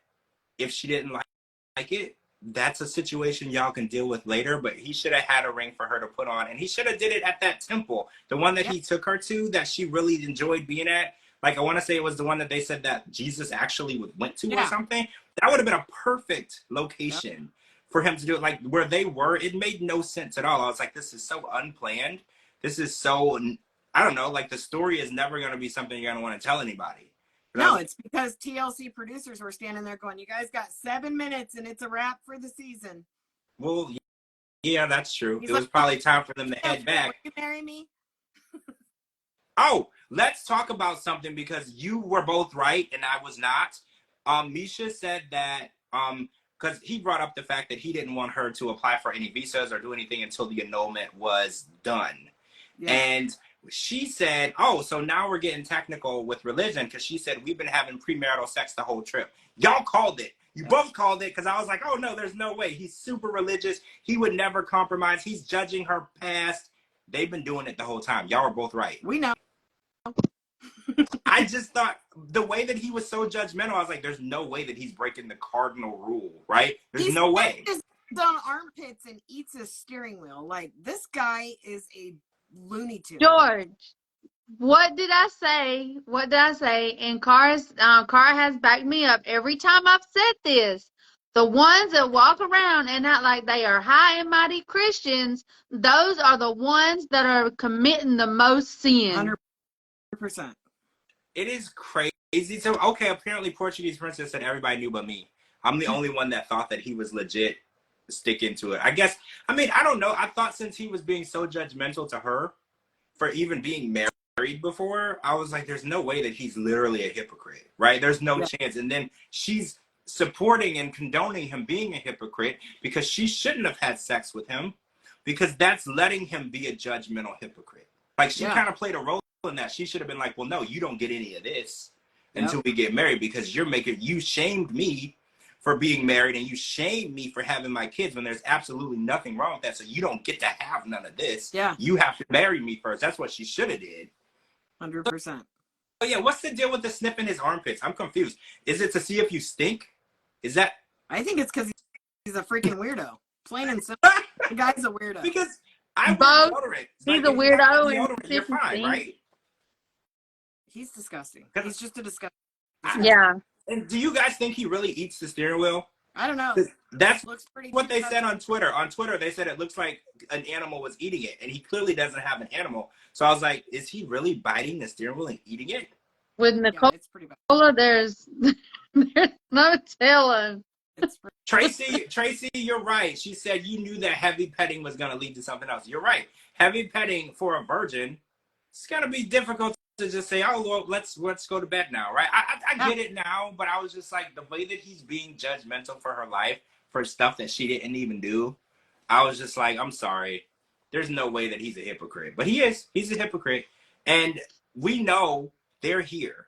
S1: if she didn't like it, that's a situation y'all can deal with later, but he should have had a ring for her to put on, and he should have did it at that temple, the one that he took her to that she really enjoyed being at. Like, I want to say it was the one that they said that Jesus actually went to or something. That would have been a perfect location for him to do it. Like, where they were, it made no sense at all. I was like, this is so unplanned. This is so, I don't know, like, the story is never going to be something you're going to want to tell anybody.
S2: No, it's because TLC producers were standing there going, you guys got 7 minutes and it's a wrap for the season.
S1: Well, yeah, that's true.
S2: He's
S1: it was probably time for them to head back.
S2: Will you marry me?
S1: Oh, let's talk about something because you were both right and I was not. Misha said that, because he brought up the fact that he didn't want her to apply for any visas or do anything until the annulment was done. Yeah. And she said, oh, so now we're getting technical with religion, because she said we've been having premarital sex the whole trip. Y'all called it. You both called it, because I was like, oh, no, there's no way. He's super religious. He would never compromise. He's judging her past. They've been doing it the whole time. Y'all are both right.
S2: We know.
S1: I just thought the way that he was so judgmental, I was like, there's no way that he's breaking the cardinal rule, right? There's no way.
S2: He's on armpits and eats his steering wheel. Like, this guy is a Looney Tune.
S3: George, what did I say? What did I say? And Cara has backed me up every time I've said this. The ones that walk around and act like they are high and mighty Christians, those are the ones that are committing the most sin.
S2: 100%.
S1: It is crazy. So, okay, apparently Portuguese Princess said everybody knew but me. I'm the only one that thought that he was legit sticking to it. I guess, I mean, I don't know. I thought since he was being so judgmental to her for even being married before, I was like, there's no way that he's literally a hypocrite, right? There's no chance. And then she's supporting and condoning him being a hypocrite because she shouldn't have had sex with him, because that's letting him be a judgmental hypocrite. Like, she kind of played a role in that. She should have been like, well, no, you don't get any of this until we get married, because you shamed me for being married and you shamed me for having my kids when there's absolutely nothing wrong with that. So you don't get to have none of this.
S2: Yeah.
S1: You have to marry me first. That's what she should have did.
S2: 100%.
S1: But yeah, what's the deal with the sniffing his armpits? I'm confused. Is it to see if you stink? Is that?
S2: I think it's because he's a freaking weirdo. Plain and simple. The guy's a weirdo.
S1: Because I wear deodorant.
S3: He's a weirdo.
S1: Deodorant, you're fine, right?
S2: He's disgusting. He's just a disgusting.
S3: Yeah.
S1: And do you guys think he really eats the steering wheel?
S2: I don't know.
S1: That's what they said on Twitter. On Twitter, they said it looks like an animal was eating it, and he clearly doesn't have an animal. So I was like, is he really biting the steering wheel and eating it?
S3: With Nicole,
S2: it's pretty bad.
S3: there's no telling.
S1: Tracy, you're right. She said you knew that heavy petting was going to lead to something else. You're right. Heavy petting for a virgin, it's going to be difficult to just say, oh, well, let's go to bed now, right? I get it now, but I was just like, the way that he's being judgmental for her life, for stuff that she didn't even do, I was just like, I'm sorry. There's no way that he's a hypocrite. But he is. He's a hypocrite. And we know they're here.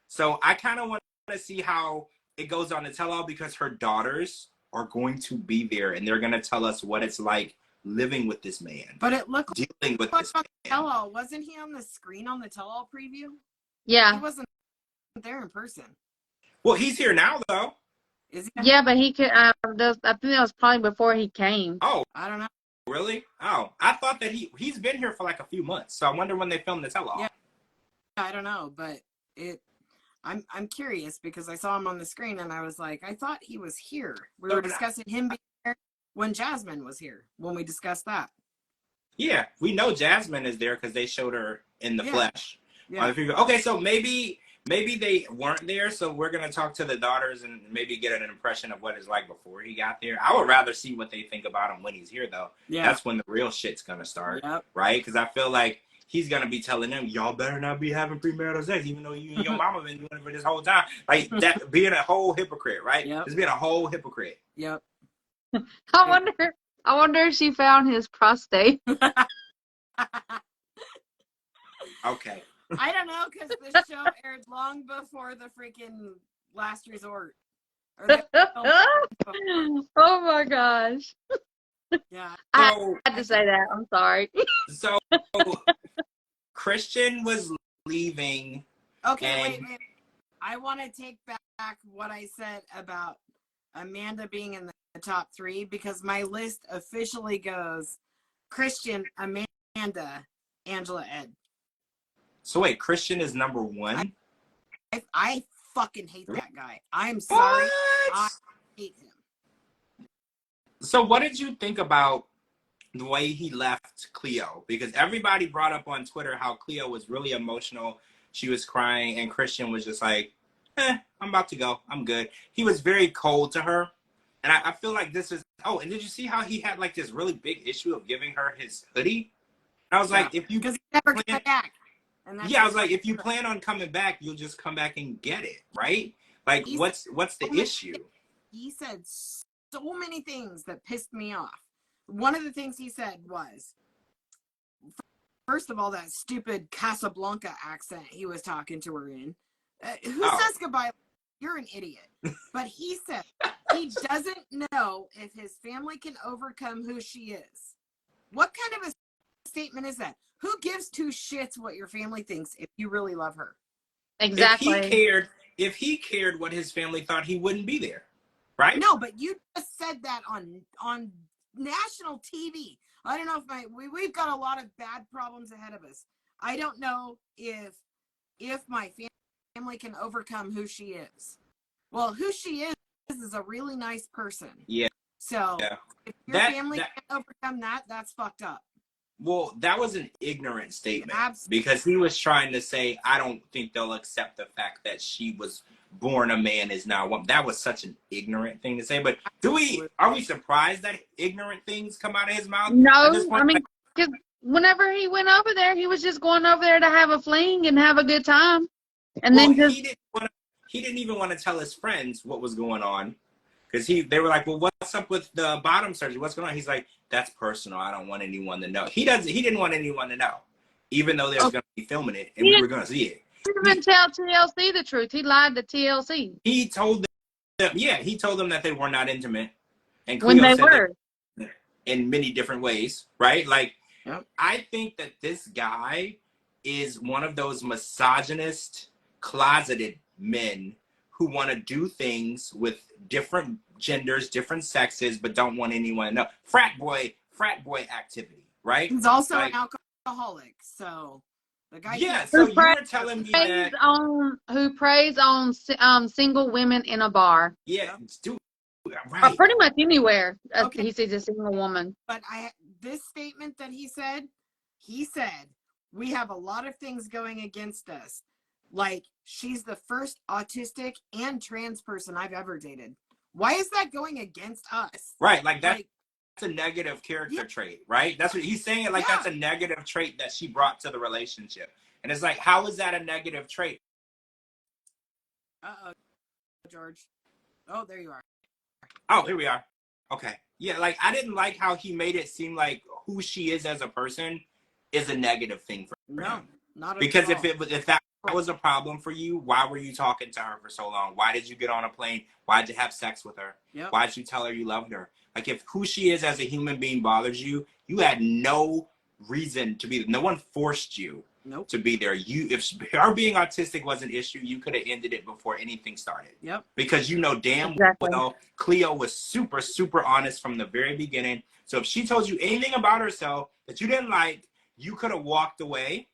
S1: So I kind of want to see how it goes on the tell-all, because her daughters are going to be there, and they're going to tell us what it's like living with this man.
S2: But it looked
S1: dealing with
S2: like
S1: this
S2: on
S1: man.
S2: the tell-all. Wasn't he on the screen on the tell-all preview?
S3: Yeah.
S2: He wasn't there in person.
S1: Well, he's here now, though.
S2: Is he?
S3: Yeah, but he could. I think that was probably before he came.
S1: Oh,
S2: I don't know.
S1: Really? Oh, I thought that he's been here for like a few months. So I wonder when they filmed the tell-all.
S2: Yeah, I don't know, but I'm curious because I saw him on the screen and I was like, I thought he was here. We were discussing him being here when Jasmine was here, when we discussed that.
S1: Yeah, we know Jasmine is there because they showed her in the flesh.
S2: Yeah.
S1: Okay, so maybe they weren't there, so we're going to talk to the daughters and maybe get an impression of what it's like before he got there. I would rather see what they think about him when he's here, though.
S2: Yeah.
S1: That's when the real shit's going to start, right? Because I feel like he's going to be telling them, y'all better not be having premarital sex, even though you and your mama been doing it for this whole time. Like, that being a whole hypocrite, right?
S2: Yep.
S1: Just being a whole hypocrite.
S2: Yep.
S3: I wonder if she found his prostate.
S1: Okay.
S2: I don't know, because the show aired long before the freaking Last Resort. Or they filmed before.
S3: Oh my gosh.
S2: Yeah.
S3: I
S1: So,
S3: had to say that. I'm sorry.
S1: so Christian was leaving.
S2: Okay,
S1: and
S2: wait. I want to take back what I said about Amanda being in the top 3, because my list officially goes Christian, Amanda, Angela, Ed.
S1: So wait, Christian is number 1?
S2: I fucking hate that guy. I'm sorry.
S1: What?
S2: I hate him.
S1: So what did you think about the way he left Cleo? Because everybody brought up on Twitter how Cleo was really emotional. She was crying, and Christian was just like, I'm about to go. I'm good. He was very cold to her. And I feel like this is, oh, and did you see how he had like this really big issue of giving her his hoodie? And I was like, if you,
S2: because he never came back. And that's
S1: yeah, I was like, if you plan on coming back, you'll just come back and get it, right? Like, what's the issue?
S2: He said so many things that pissed me off. One of the things he said was, first of all, that stupid Casablanca accent he was talking to her in. Who says goodbye? You're an idiot. But he said he doesn't know if his family can overcome who she is. What kind of a statement is that? Who gives 2 shits what your family thinks if you really love her?
S3: Exactly.
S1: If he cared what his family thought, he wouldn't be there, right?
S2: No, but you just said that on national TV. I don't know if we've got a lot of bad problems ahead of us. I don't know if my family can overcome who she is. Well, who she is a really nice person.
S1: Yeah.
S2: So if your family can't overcome that, that's fucked up.
S1: Well, that was an ignorant statement.
S2: Absolutely.
S1: Because he was trying to say, I don't think they'll accept the fact that she was born a man is now a woman. That was such an ignorant thing to say. But are we surprised that ignorant things come out of his mouth?
S3: No, I mean, because whenever he went over there, he was just going over there to have a fling and have a good time. And then
S1: he didn't even want to tell his friends what was going on. Because they were like, well, what's up with the bottom surgery? What's going on? He's like, that's personal. I don't want anyone to know. He didn't want anyone to know, even though they were going to be filming it and we were going to see it.
S3: He didn't even tell TLC the truth. He lied to TLC.
S1: He told them, he told them that they were not intimate. And Cleo
S3: when they were.
S1: In many different ways, right? Like, I think that this guy is one of those misogynist, closeted men who want to do things with different genders, different sexes, but don't want anyone to know. Frat boy activity, right?
S2: He's also an alcoholic, so the guy.
S1: Yeah, so you're telling me that
S3: who preys on single women in a bar.
S1: Yeah, dude,
S3: right. Or pretty much anywhere. Okay. He sees a single woman.
S2: But this statement that he said, we have a lot of things going against us. Like, she's the first autistic and trans person I've ever dated. Why is that going against us?
S1: Right, like that's a negative character trait, right? That's what he's saying. Like, that's a negative trait that she brought to the relationship. And it's like, how is that a negative trait?
S2: Uh-oh, George. Oh, there you are.
S1: Oh, here we are. Okay. Yeah, like, I didn't like how he made it seem like who she is as a person is a negative thing for him.
S2: Not at
S1: because
S2: all.
S1: if that was a problem for you, why were you talking to her for so long? Why did you get on a plane? Why did you have sex with her?
S2: Yep.
S1: Why did you tell her you loved her? Like, if who she is as a human being bothers you, you had no reason to be. No one forced you to be there. If her being autistic was an issue, you could have ended it before anything started.
S2: Yep.
S1: Because you know damn well Cleo was super, super honest from the very beginning. So if she told you anything about herself that you didn't like, you could have walked away,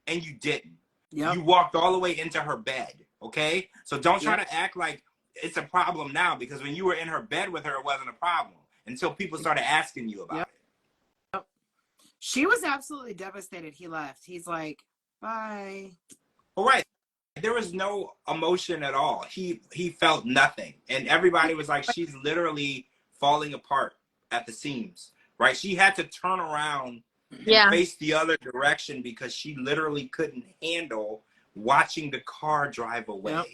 S1: and you didn't. Yep. You walked all the way into her bed, okay? So don't try to act like it's a problem now, because when you were in her bed with her, it wasn't a problem until people started asking you about it.
S2: Yep. She was absolutely devastated he left. He's like, bye.
S1: All right. There was no emotion at all. He felt nothing. And everybody was like, she's literally falling apart at the seams, right? She had to turn around and face the other direction because she literally couldn't handle watching the car drive away. Yep.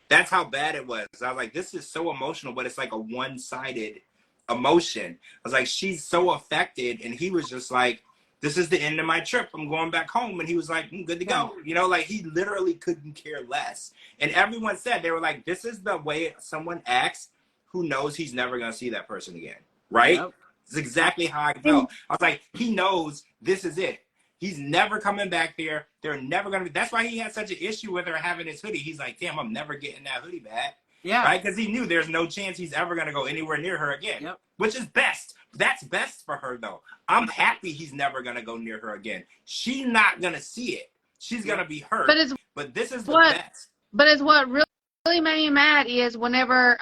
S1: That's how bad it was. I was like, this is so emotional, but it's like a one-sided emotion. I was like, she's so affected. And he was just like, this is the end of my trip. I'm going back home. And he was like, good to go. You know, like he literally couldn't care less. And everyone said, they were like, this is the way someone acts who knows he's never going to see that person again. Right?
S2: Yep.
S1: It's exactly how I felt. I was like, he knows this is it. He's never coming back there. They're never going to be. That's why he had such an issue with her having his hoodie. He's like, damn, I'm never getting that hoodie back.
S2: Yeah.
S1: Right? Because he knew there's no chance he's ever going to go anywhere near her again.
S2: Yep.
S1: Which is best. That's best for her, though. I'm happy he's never going to go near her again. She's not going to see it. She's going to be hurt. But this is the best.
S3: But it's what really made me mad is whenever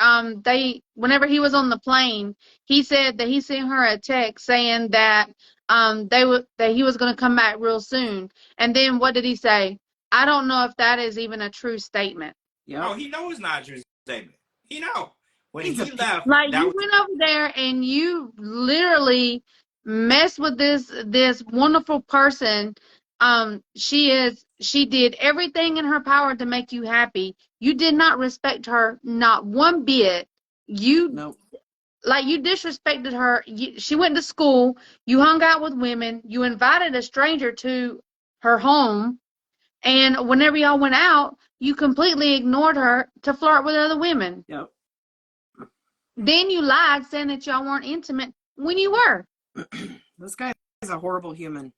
S3: whenever he was on the plane, he said that he sent her a text saying that that he was going to come back real soon. And then what did he say? I don't know if that is even a true statement.
S1: Yep. Oh, he knows it's not a true statement. He know. When he left,
S3: like you went over there and you literally messed with this wonderful person. She did everything in her power to make you happy. You did not respect her, not one bit. You disrespected her. She went to school. You hung out with women. You invited a stranger to her home, and whenever y'all went out, you completely ignored her to flirt with other women.
S2: Yep.
S3: Then you lied, saying that y'all weren't intimate when you were.
S2: This guy is a horrible human.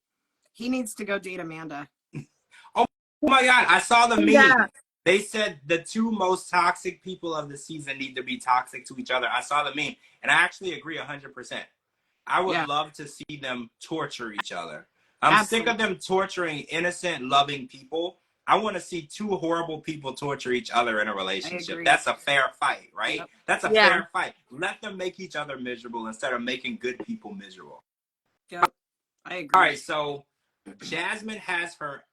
S2: He needs to go date Amanda.
S1: Oh my God, I saw the meme.
S3: Yeah.
S1: They said the two most toxic people of the season need to be toxic to each other. I saw the meme, and I actually agree 100%. I would love to see them torture each other. I'm sick of them torturing innocent, loving people. I want to see two horrible people torture each other in a relationship. That's a fair fight, right? Yep. That's a fair fight. Let them make each other miserable instead of making good people miserable.
S2: Yep, I agree.
S1: All right, so Jasmine has her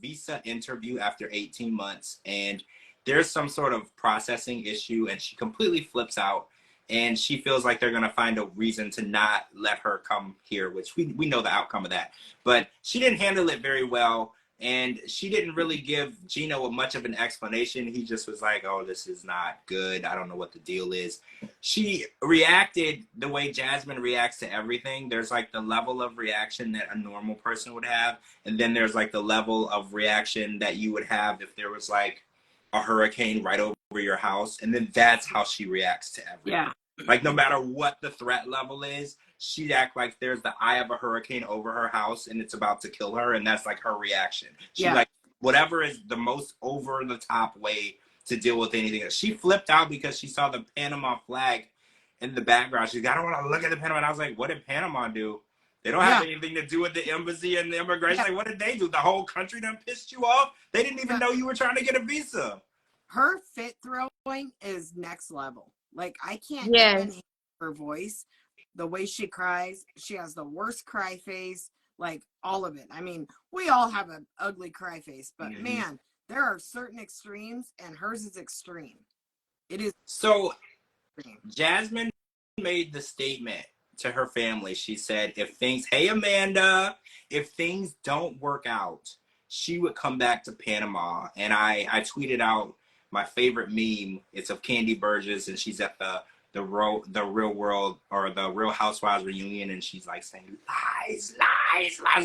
S1: visa interview after 18 months, and there's some sort of processing issue, and she completely flips out, and she feels like they're going to find a reason to not let her come here, which we know the outcome of that. But she didn't handle it very well. And she didn't really give Gino much of an explanation. He just was like, oh, this is not good. I don't know what the deal is. She reacted the way Jasmine reacts to everything. There's like the level of reaction that a normal person would have. And then there's like the level of reaction that you would have if there was like a hurricane right over your house. And then that's how she reacts to everything.
S2: Yeah.
S1: Like no matter what the threat level is, she'd act like there's the eye of a hurricane over her house and it's about to kill her, and that's like her reaction. She like whatever is the most over the top way to deal with anything. She flipped out because she saw the Panama flag in the background. She's like, I don't want to look at the Panama. And I was like, what did Panama do? They don't have anything to do with the embassy and the immigration. Like, what did they do? The whole country done pissed you off? They didn't even know you were trying to get a visa.
S2: Her fit throwing is next level. Like, I can't even hear her voice. The way she cries, she has the worst cry face, like all of it. I mean, we all have an ugly cry face, but man, there are certain extremes, and hers is extreme. It is.
S1: So, Jasmine made the statement to her family. She said, hey, Amanda, if things don't work out, she would come back to Panama. And I tweeted out my favorite meme. It's of Candy Burgess, and she's at the Real World or the Real Housewives reunion, and she's like saying lies.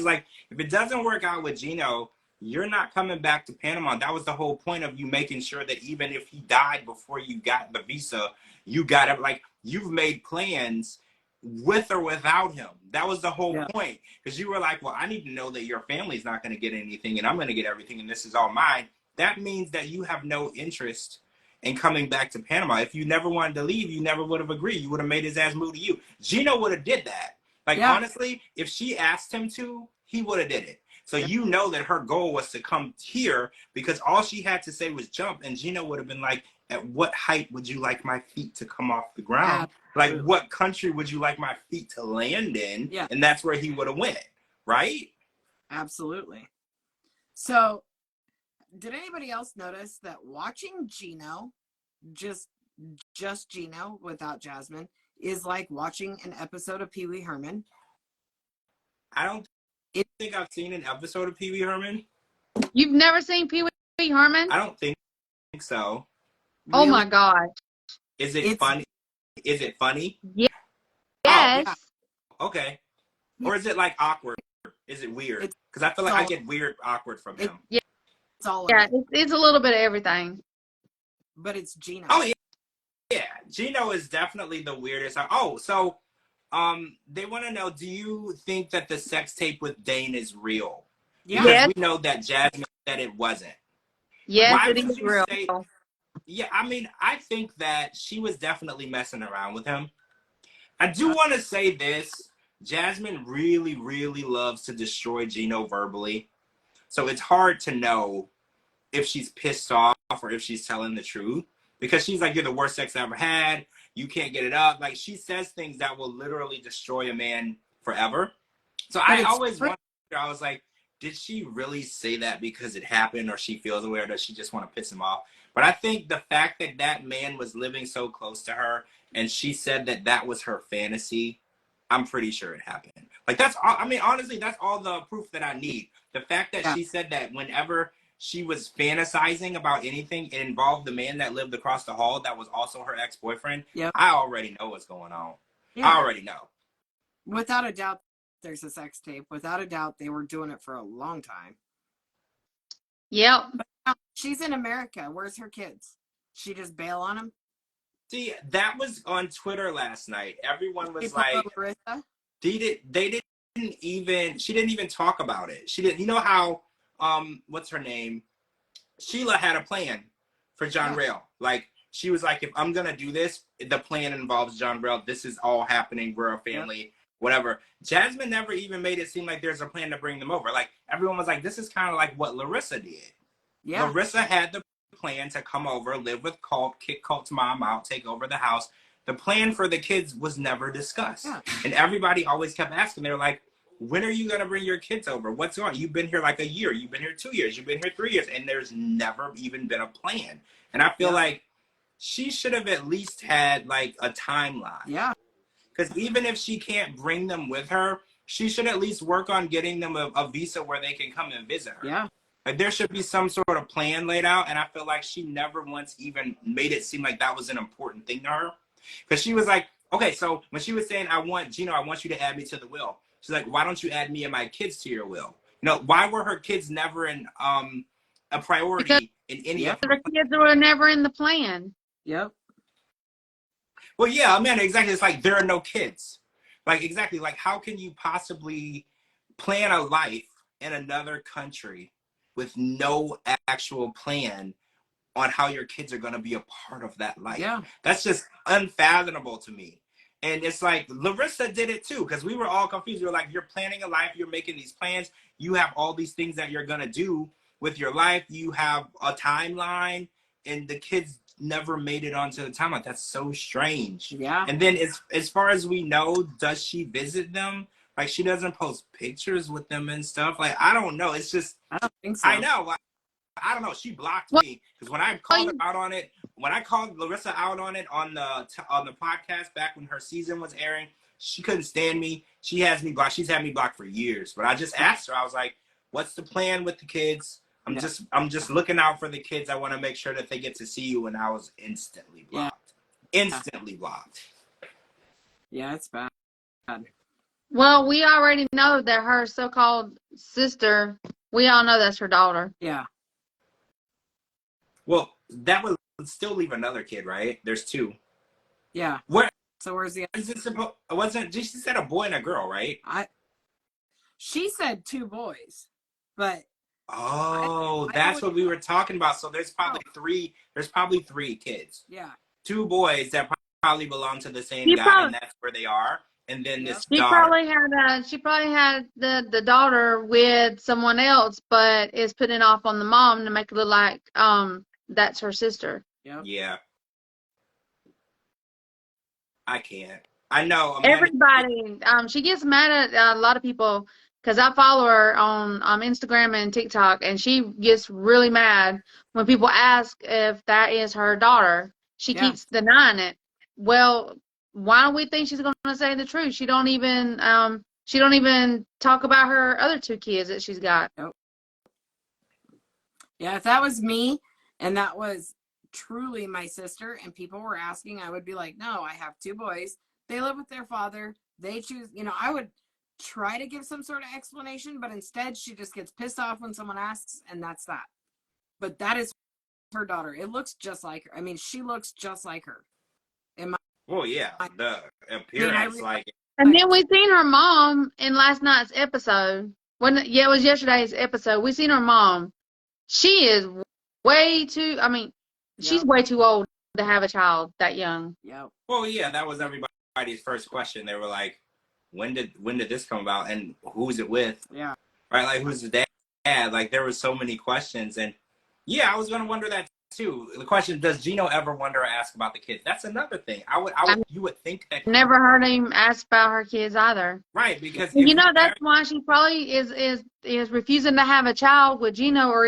S1: Like, if it doesn't work out with Gino, you're not coming back to Panama. That was the whole point of you making sure that even if he died before you got the visa, you got it. Like, you've made plans with or without him. That was the whole point, because you were like, well, I need to know that your family's not going to get anything and I'm going to get everything and this is all mine. That means that you have no interest and coming back to Panama. If you never wanted to leave, you never would have agreed. You would have made his ass move to you. Gino would have did that. Like, honestly, if she asked him to, he would have did it. So you know that her goal was to come here because all she had to say was jump, and Gino would have been like, at what height would you like my feet to come off the ground? Like, what country would you like my feet to land in? Yeah. And that's where he would have went, right?
S2: Absolutely. So, did anybody else notice that watching Gino, just Gino without Jasmine, is like watching an episode of Pee Wee Herman?
S1: I don't think I've seen an episode of Pee Wee Herman.
S3: You've never seen Pee Wee Herman?
S1: I don't think so.
S3: Oh my God.
S1: Is it funny? Is it funny?
S3: Yes.
S1: Oh, okay. Or is it like awkward? Is it weird?
S2: It's
S1: Because I feel like I
S2: all-
S1: get weird, awkward from him.
S2: It's all of
S3: Yeah,
S2: it.
S3: it's a little bit of everything.
S2: But it's Gino.
S1: Oh yeah, yeah. Gino is definitely the weirdest. Oh, so they want to know: do you think that the sex tape with Dane is real?
S2: Yeah.
S1: Because
S3: Yes.
S1: we know that Jasmine said it wasn't.
S3: Yes,
S1: Why
S3: it
S1: would
S3: is
S1: you
S3: real.
S1: say? Yeah, I mean, I think that she was definitely messing around with him. I do want to say this. Jasmine really, really loves to destroy Gino verbally. So it's hard to know if she's pissed off or if she's telling the truth. Because she's like, you're the worst sex I ever had. You can't get it up. Like, she says things that will literally destroy a man forever. So I always wondered, I was like, did she really say that because it happened or she feels aware, or does she just want to piss him off? But I think the fact that that man was living so close to her and she said that that was her fantasy, I'm pretty sure it happened. Like, that's all, I mean, honestly, that's all the proof that I need. The fact that she said that whenever she was fantasizing about anything, it involved the man that lived across the hall that was also her ex-boyfriend.
S2: Yep.
S1: I already know what's going on.
S2: Yeah.
S1: I already know.
S2: Without a doubt, there's a sex tape. Without a doubt, they were doing it for a long time.
S3: Yep.
S2: But now she's in America. Where's her kids? She just bail on them?
S1: See, that was on Twitter last night. Everyone was like,
S2: Larissa?
S1: they didn't even, she didn't even talk about it. She didn't, you know how, what's her name? Sheila had a plan for John Rail. Like, she was like, if I'm going to do this, the plan involves John Rail. This is all happening. We're a family, whatever. Jasmine never even made it seem like there's a plan to bring them over. Like, everyone was like, this is kind of like what Larissa did.
S2: Yeah.
S1: Larissa had the plan to come over, live with Colt, kick Colt's mom out, take over the house. The plan for the kids was never discussed. Yeah. And everybody always kept asking. They were like, when are you going to bring your kids over? What's going on? You've been here like a year. You've been here 2 years. You've been here 3 years. And there's never even been a plan. And I feel like she should have at least had like a timeline.
S2: Yeah.
S1: Because even if she can't bring them with her, she should at least work on getting them a visa where they can come and visit her.
S2: Yeah.
S1: Like, there should be some sort of plan laid out. And I feel like she never once even made it seem like that was an important thing to her. Because she was like, okay, so when she was saying, Gino, I want you to add me to the will. She's like, why don't you add me and my kids to your will? You know, why were her kids never in a priority in any of her
S3: plans? The kids were never in the plan.
S2: Yep.
S1: Well, yeah, I mean, exactly. It's like there are no kids. Like, exactly. Like, how can you possibly plan a life in another country with no actual plan on how your kids are going to be a part of that life?
S2: Yeah.
S1: That's just unfathomable to me. And it's like Larissa did it too, because we were all confused. We were like, you're planning a life, you're making these plans, you have all these things that you're going to do with your life, you have a timeline, and the kids never made it onto the timeline. That's so strange.
S2: Yeah.
S1: And then as far as we know, does she visit them? Like, she doesn't post pictures with them and stuff. Like, I don't know. It's just,
S2: I don't think so.
S1: I know. I don't know. She blocked me because when I called her out on it, when I called Larissa out on it on the podcast back when her season was airing, she couldn't stand me. She has me blocked. She's had me blocked for years. But I just asked her. I was like, "What's the plan with the kids? I'm just looking out for the kids. I want to make sure that they get to see you." And I was instantly blocked. Instantly blocked.
S2: Yeah, it's bad.
S3: Well, we already know that her so-called sister, we all know that's her daughter.
S2: Yeah.
S1: Well, that would still leave another kid, right? There's two.
S2: Yeah. So where's the
S1: Is it supposed? Wasn't she said a boy and a girl, right?
S2: She said 2 boys, but
S1: that's what we were talking about. So there's probably 3. There's probably 3 kids.
S2: Yeah.
S1: 2 boys that probably belong to the same guy, and that's where they are. And then this
S3: She
S1: daughter.
S3: She probably had the daughter with someone else, but is putting off on the mom to make it look like that's her sister.
S2: Yep.
S1: Yeah. I can't. I know.
S3: Everybody, she gets mad at a lot of people because I follow her on Instagram and TikTok, and she gets really mad when people ask if that is her daughter. She keeps denying it. Well, why do we think she's going to say the truth? She don't even talk about her other 2 kids that she's got.
S2: Nope. Yeah, if that was me and that was truly my sister and people were asking, I would be like, no, I have 2 boys. They live with their father. They choose, I would try to give some sort of explanation, but instead she just gets pissed off when someone asks, and that's that. But that is her daughter. It looks just like her. I mean, she looks just like her.
S1: Well, yeah, the appearance,
S3: And then we seen her mom in last night's episode. It was yesterday's episode. We seen her mom. She is way too, she's way too old to have a child that young.
S2: Yeah.
S1: Well, yeah, that was everybody's first question. They were like, when did this come about, and who's it with?
S2: Yeah.
S1: Right, like, who's the dad? Like, there were so many questions, and yeah, I was gonna wonder that too. The question: does Gino ever wonder or ask about the kids? That's another thing. You would think that.
S3: Never heard him ask about her kids either.
S1: Right, because
S3: that's why she probably is refusing to have a child with Gino, or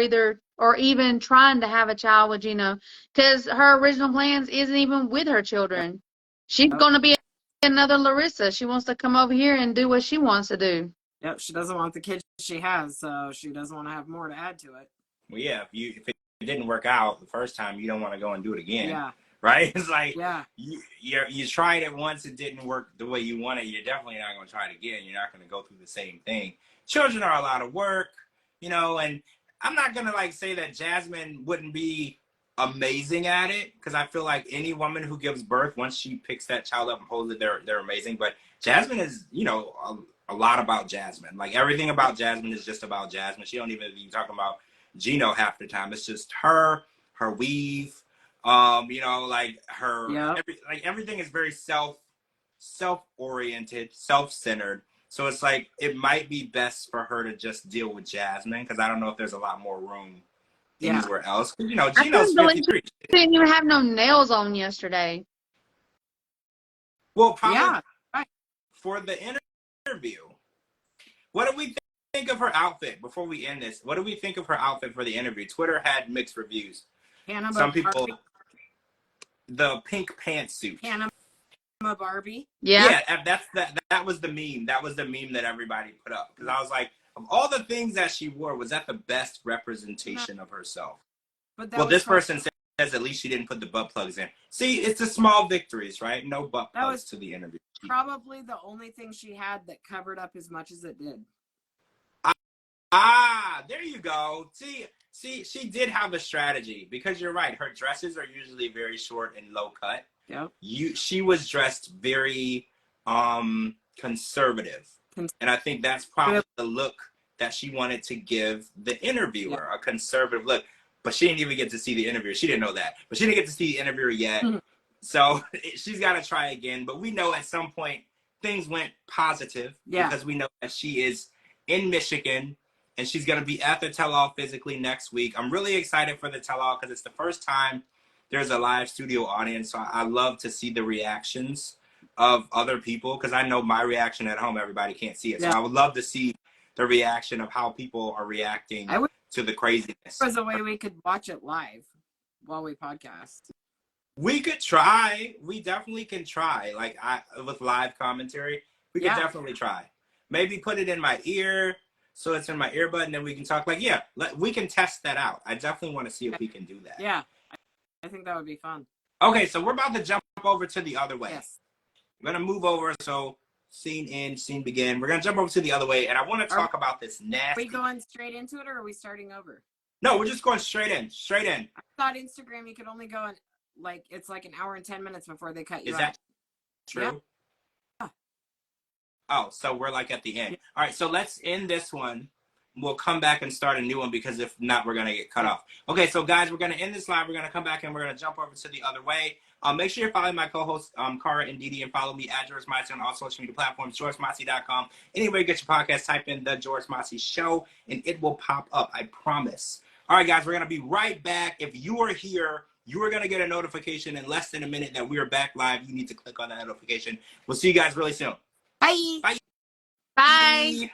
S3: even trying to have a child with Gino, because her original plans isn't even with her children. She's gonna be another Larissa. She wants to come over here and do what she wants to do.
S2: Yep, she doesn't want the kids she has, so she doesn't want to have more to add to it.
S1: Well, yeah, if it didn't work out the first time, you don't want to go and do it again.
S2: Yeah.
S1: Right? It's like,
S2: yeah,
S1: you tried it once, it didn't work the way you wanted. You're definitely not going to try it again. You're not going to go through the same thing. Children are a lot of work, and I'm not going to say that Jasmine wouldn't be amazing at it, because I feel like any woman who gives birth, once she picks that child up and holds it, they're amazing. But Jasmine is, a lot about Jasmine. Like, everything about Jasmine is just about Jasmine. She don't even be talking about Gino half the time. It's just her weave, everything is very self-oriented, self-centered. So it's like, it might be best for her to just deal with Jasmine, because I don't know if there's a lot more room anywhere else. Gino's 53.
S3: She didn't even have no nails on yesterday.
S1: Well, probably for the interview. What do we think of her outfit before we end this? What do we think of her outfit for the interview? Twitter had mixed reviews. Some people, the pink pantsuit.
S2: Hannah Barbie.
S3: Yeah,
S1: that was the meme. That was the meme that everybody put up, because I was like, of all the things that she wore, was that the best representation of herself? But this person says at least she didn't put the butt plugs in. See, it's the small victories, right? No butt plugs to the interview.
S2: Probably the only thing she had that covered up as much as it did.
S1: There you go. See, she did have a strategy, because you're right. Her dresses are usually very short and low cut.
S2: Yeah.
S1: She was dressed very conservative. And I think that's probably the look that she wanted to give the interviewer, a conservative look. But she didn't even get to see the interviewer. She didn't know that. But she didn't get to see the interviewer yet. Mm-hmm. So she's got to try again. But we know at some point things went positive, because we know that she is in Michigan, and she's going to be at the tell-all physically next week. I'm really excited for the tell-all, because it's the first time there's a live studio audience. So I love to see the reactions of other people, because I know my reaction at home, everybody can't see it. So I would love to see the reaction of how people are reacting to the craziness.
S2: There's a way we could watch it live while we podcast.
S1: We could try. We definitely can try. With live commentary, we could definitely try. Maybe put it in my ear, so it's in my earbud, and then we can talk. We can test that out. I definitely want to see if we can do that.
S2: Yeah, I think that would be fun.
S1: Okay, so we're about to jump over to the other way.
S2: Yes.
S1: We're going to move over, so scene end, scene begin. We're going to jump over to the other way, and I want to talk about this nasty...
S2: Are we going straight into it, or are we starting over?
S1: No, we're just going straight in. I
S2: thought Instagram, you could only go in, it's like an hour and 10 minutes before they cut you out.
S1: Is that true? Yeah. Oh, so we're at the end. All right, so let's end this one. We'll come back and start a new one, because if not, we're going to get cut off. Okay, so guys, we're going to end this live. We're going to come back and we're going to jump over to the other way. Make sure you're following my co-hosts, Kara and DeeDee, and follow me at George Mossey on all social media platforms, georgemossey.com. Anywhere you get your podcast, type in The George Mossey Show, and it will pop up, I promise. All right, guys, we're going to be right back. If you are here, you are going to get a notification in less than a minute that we are back live. You need to click on that notification. We'll see you guys really soon.
S2: Bye.
S3: Bye.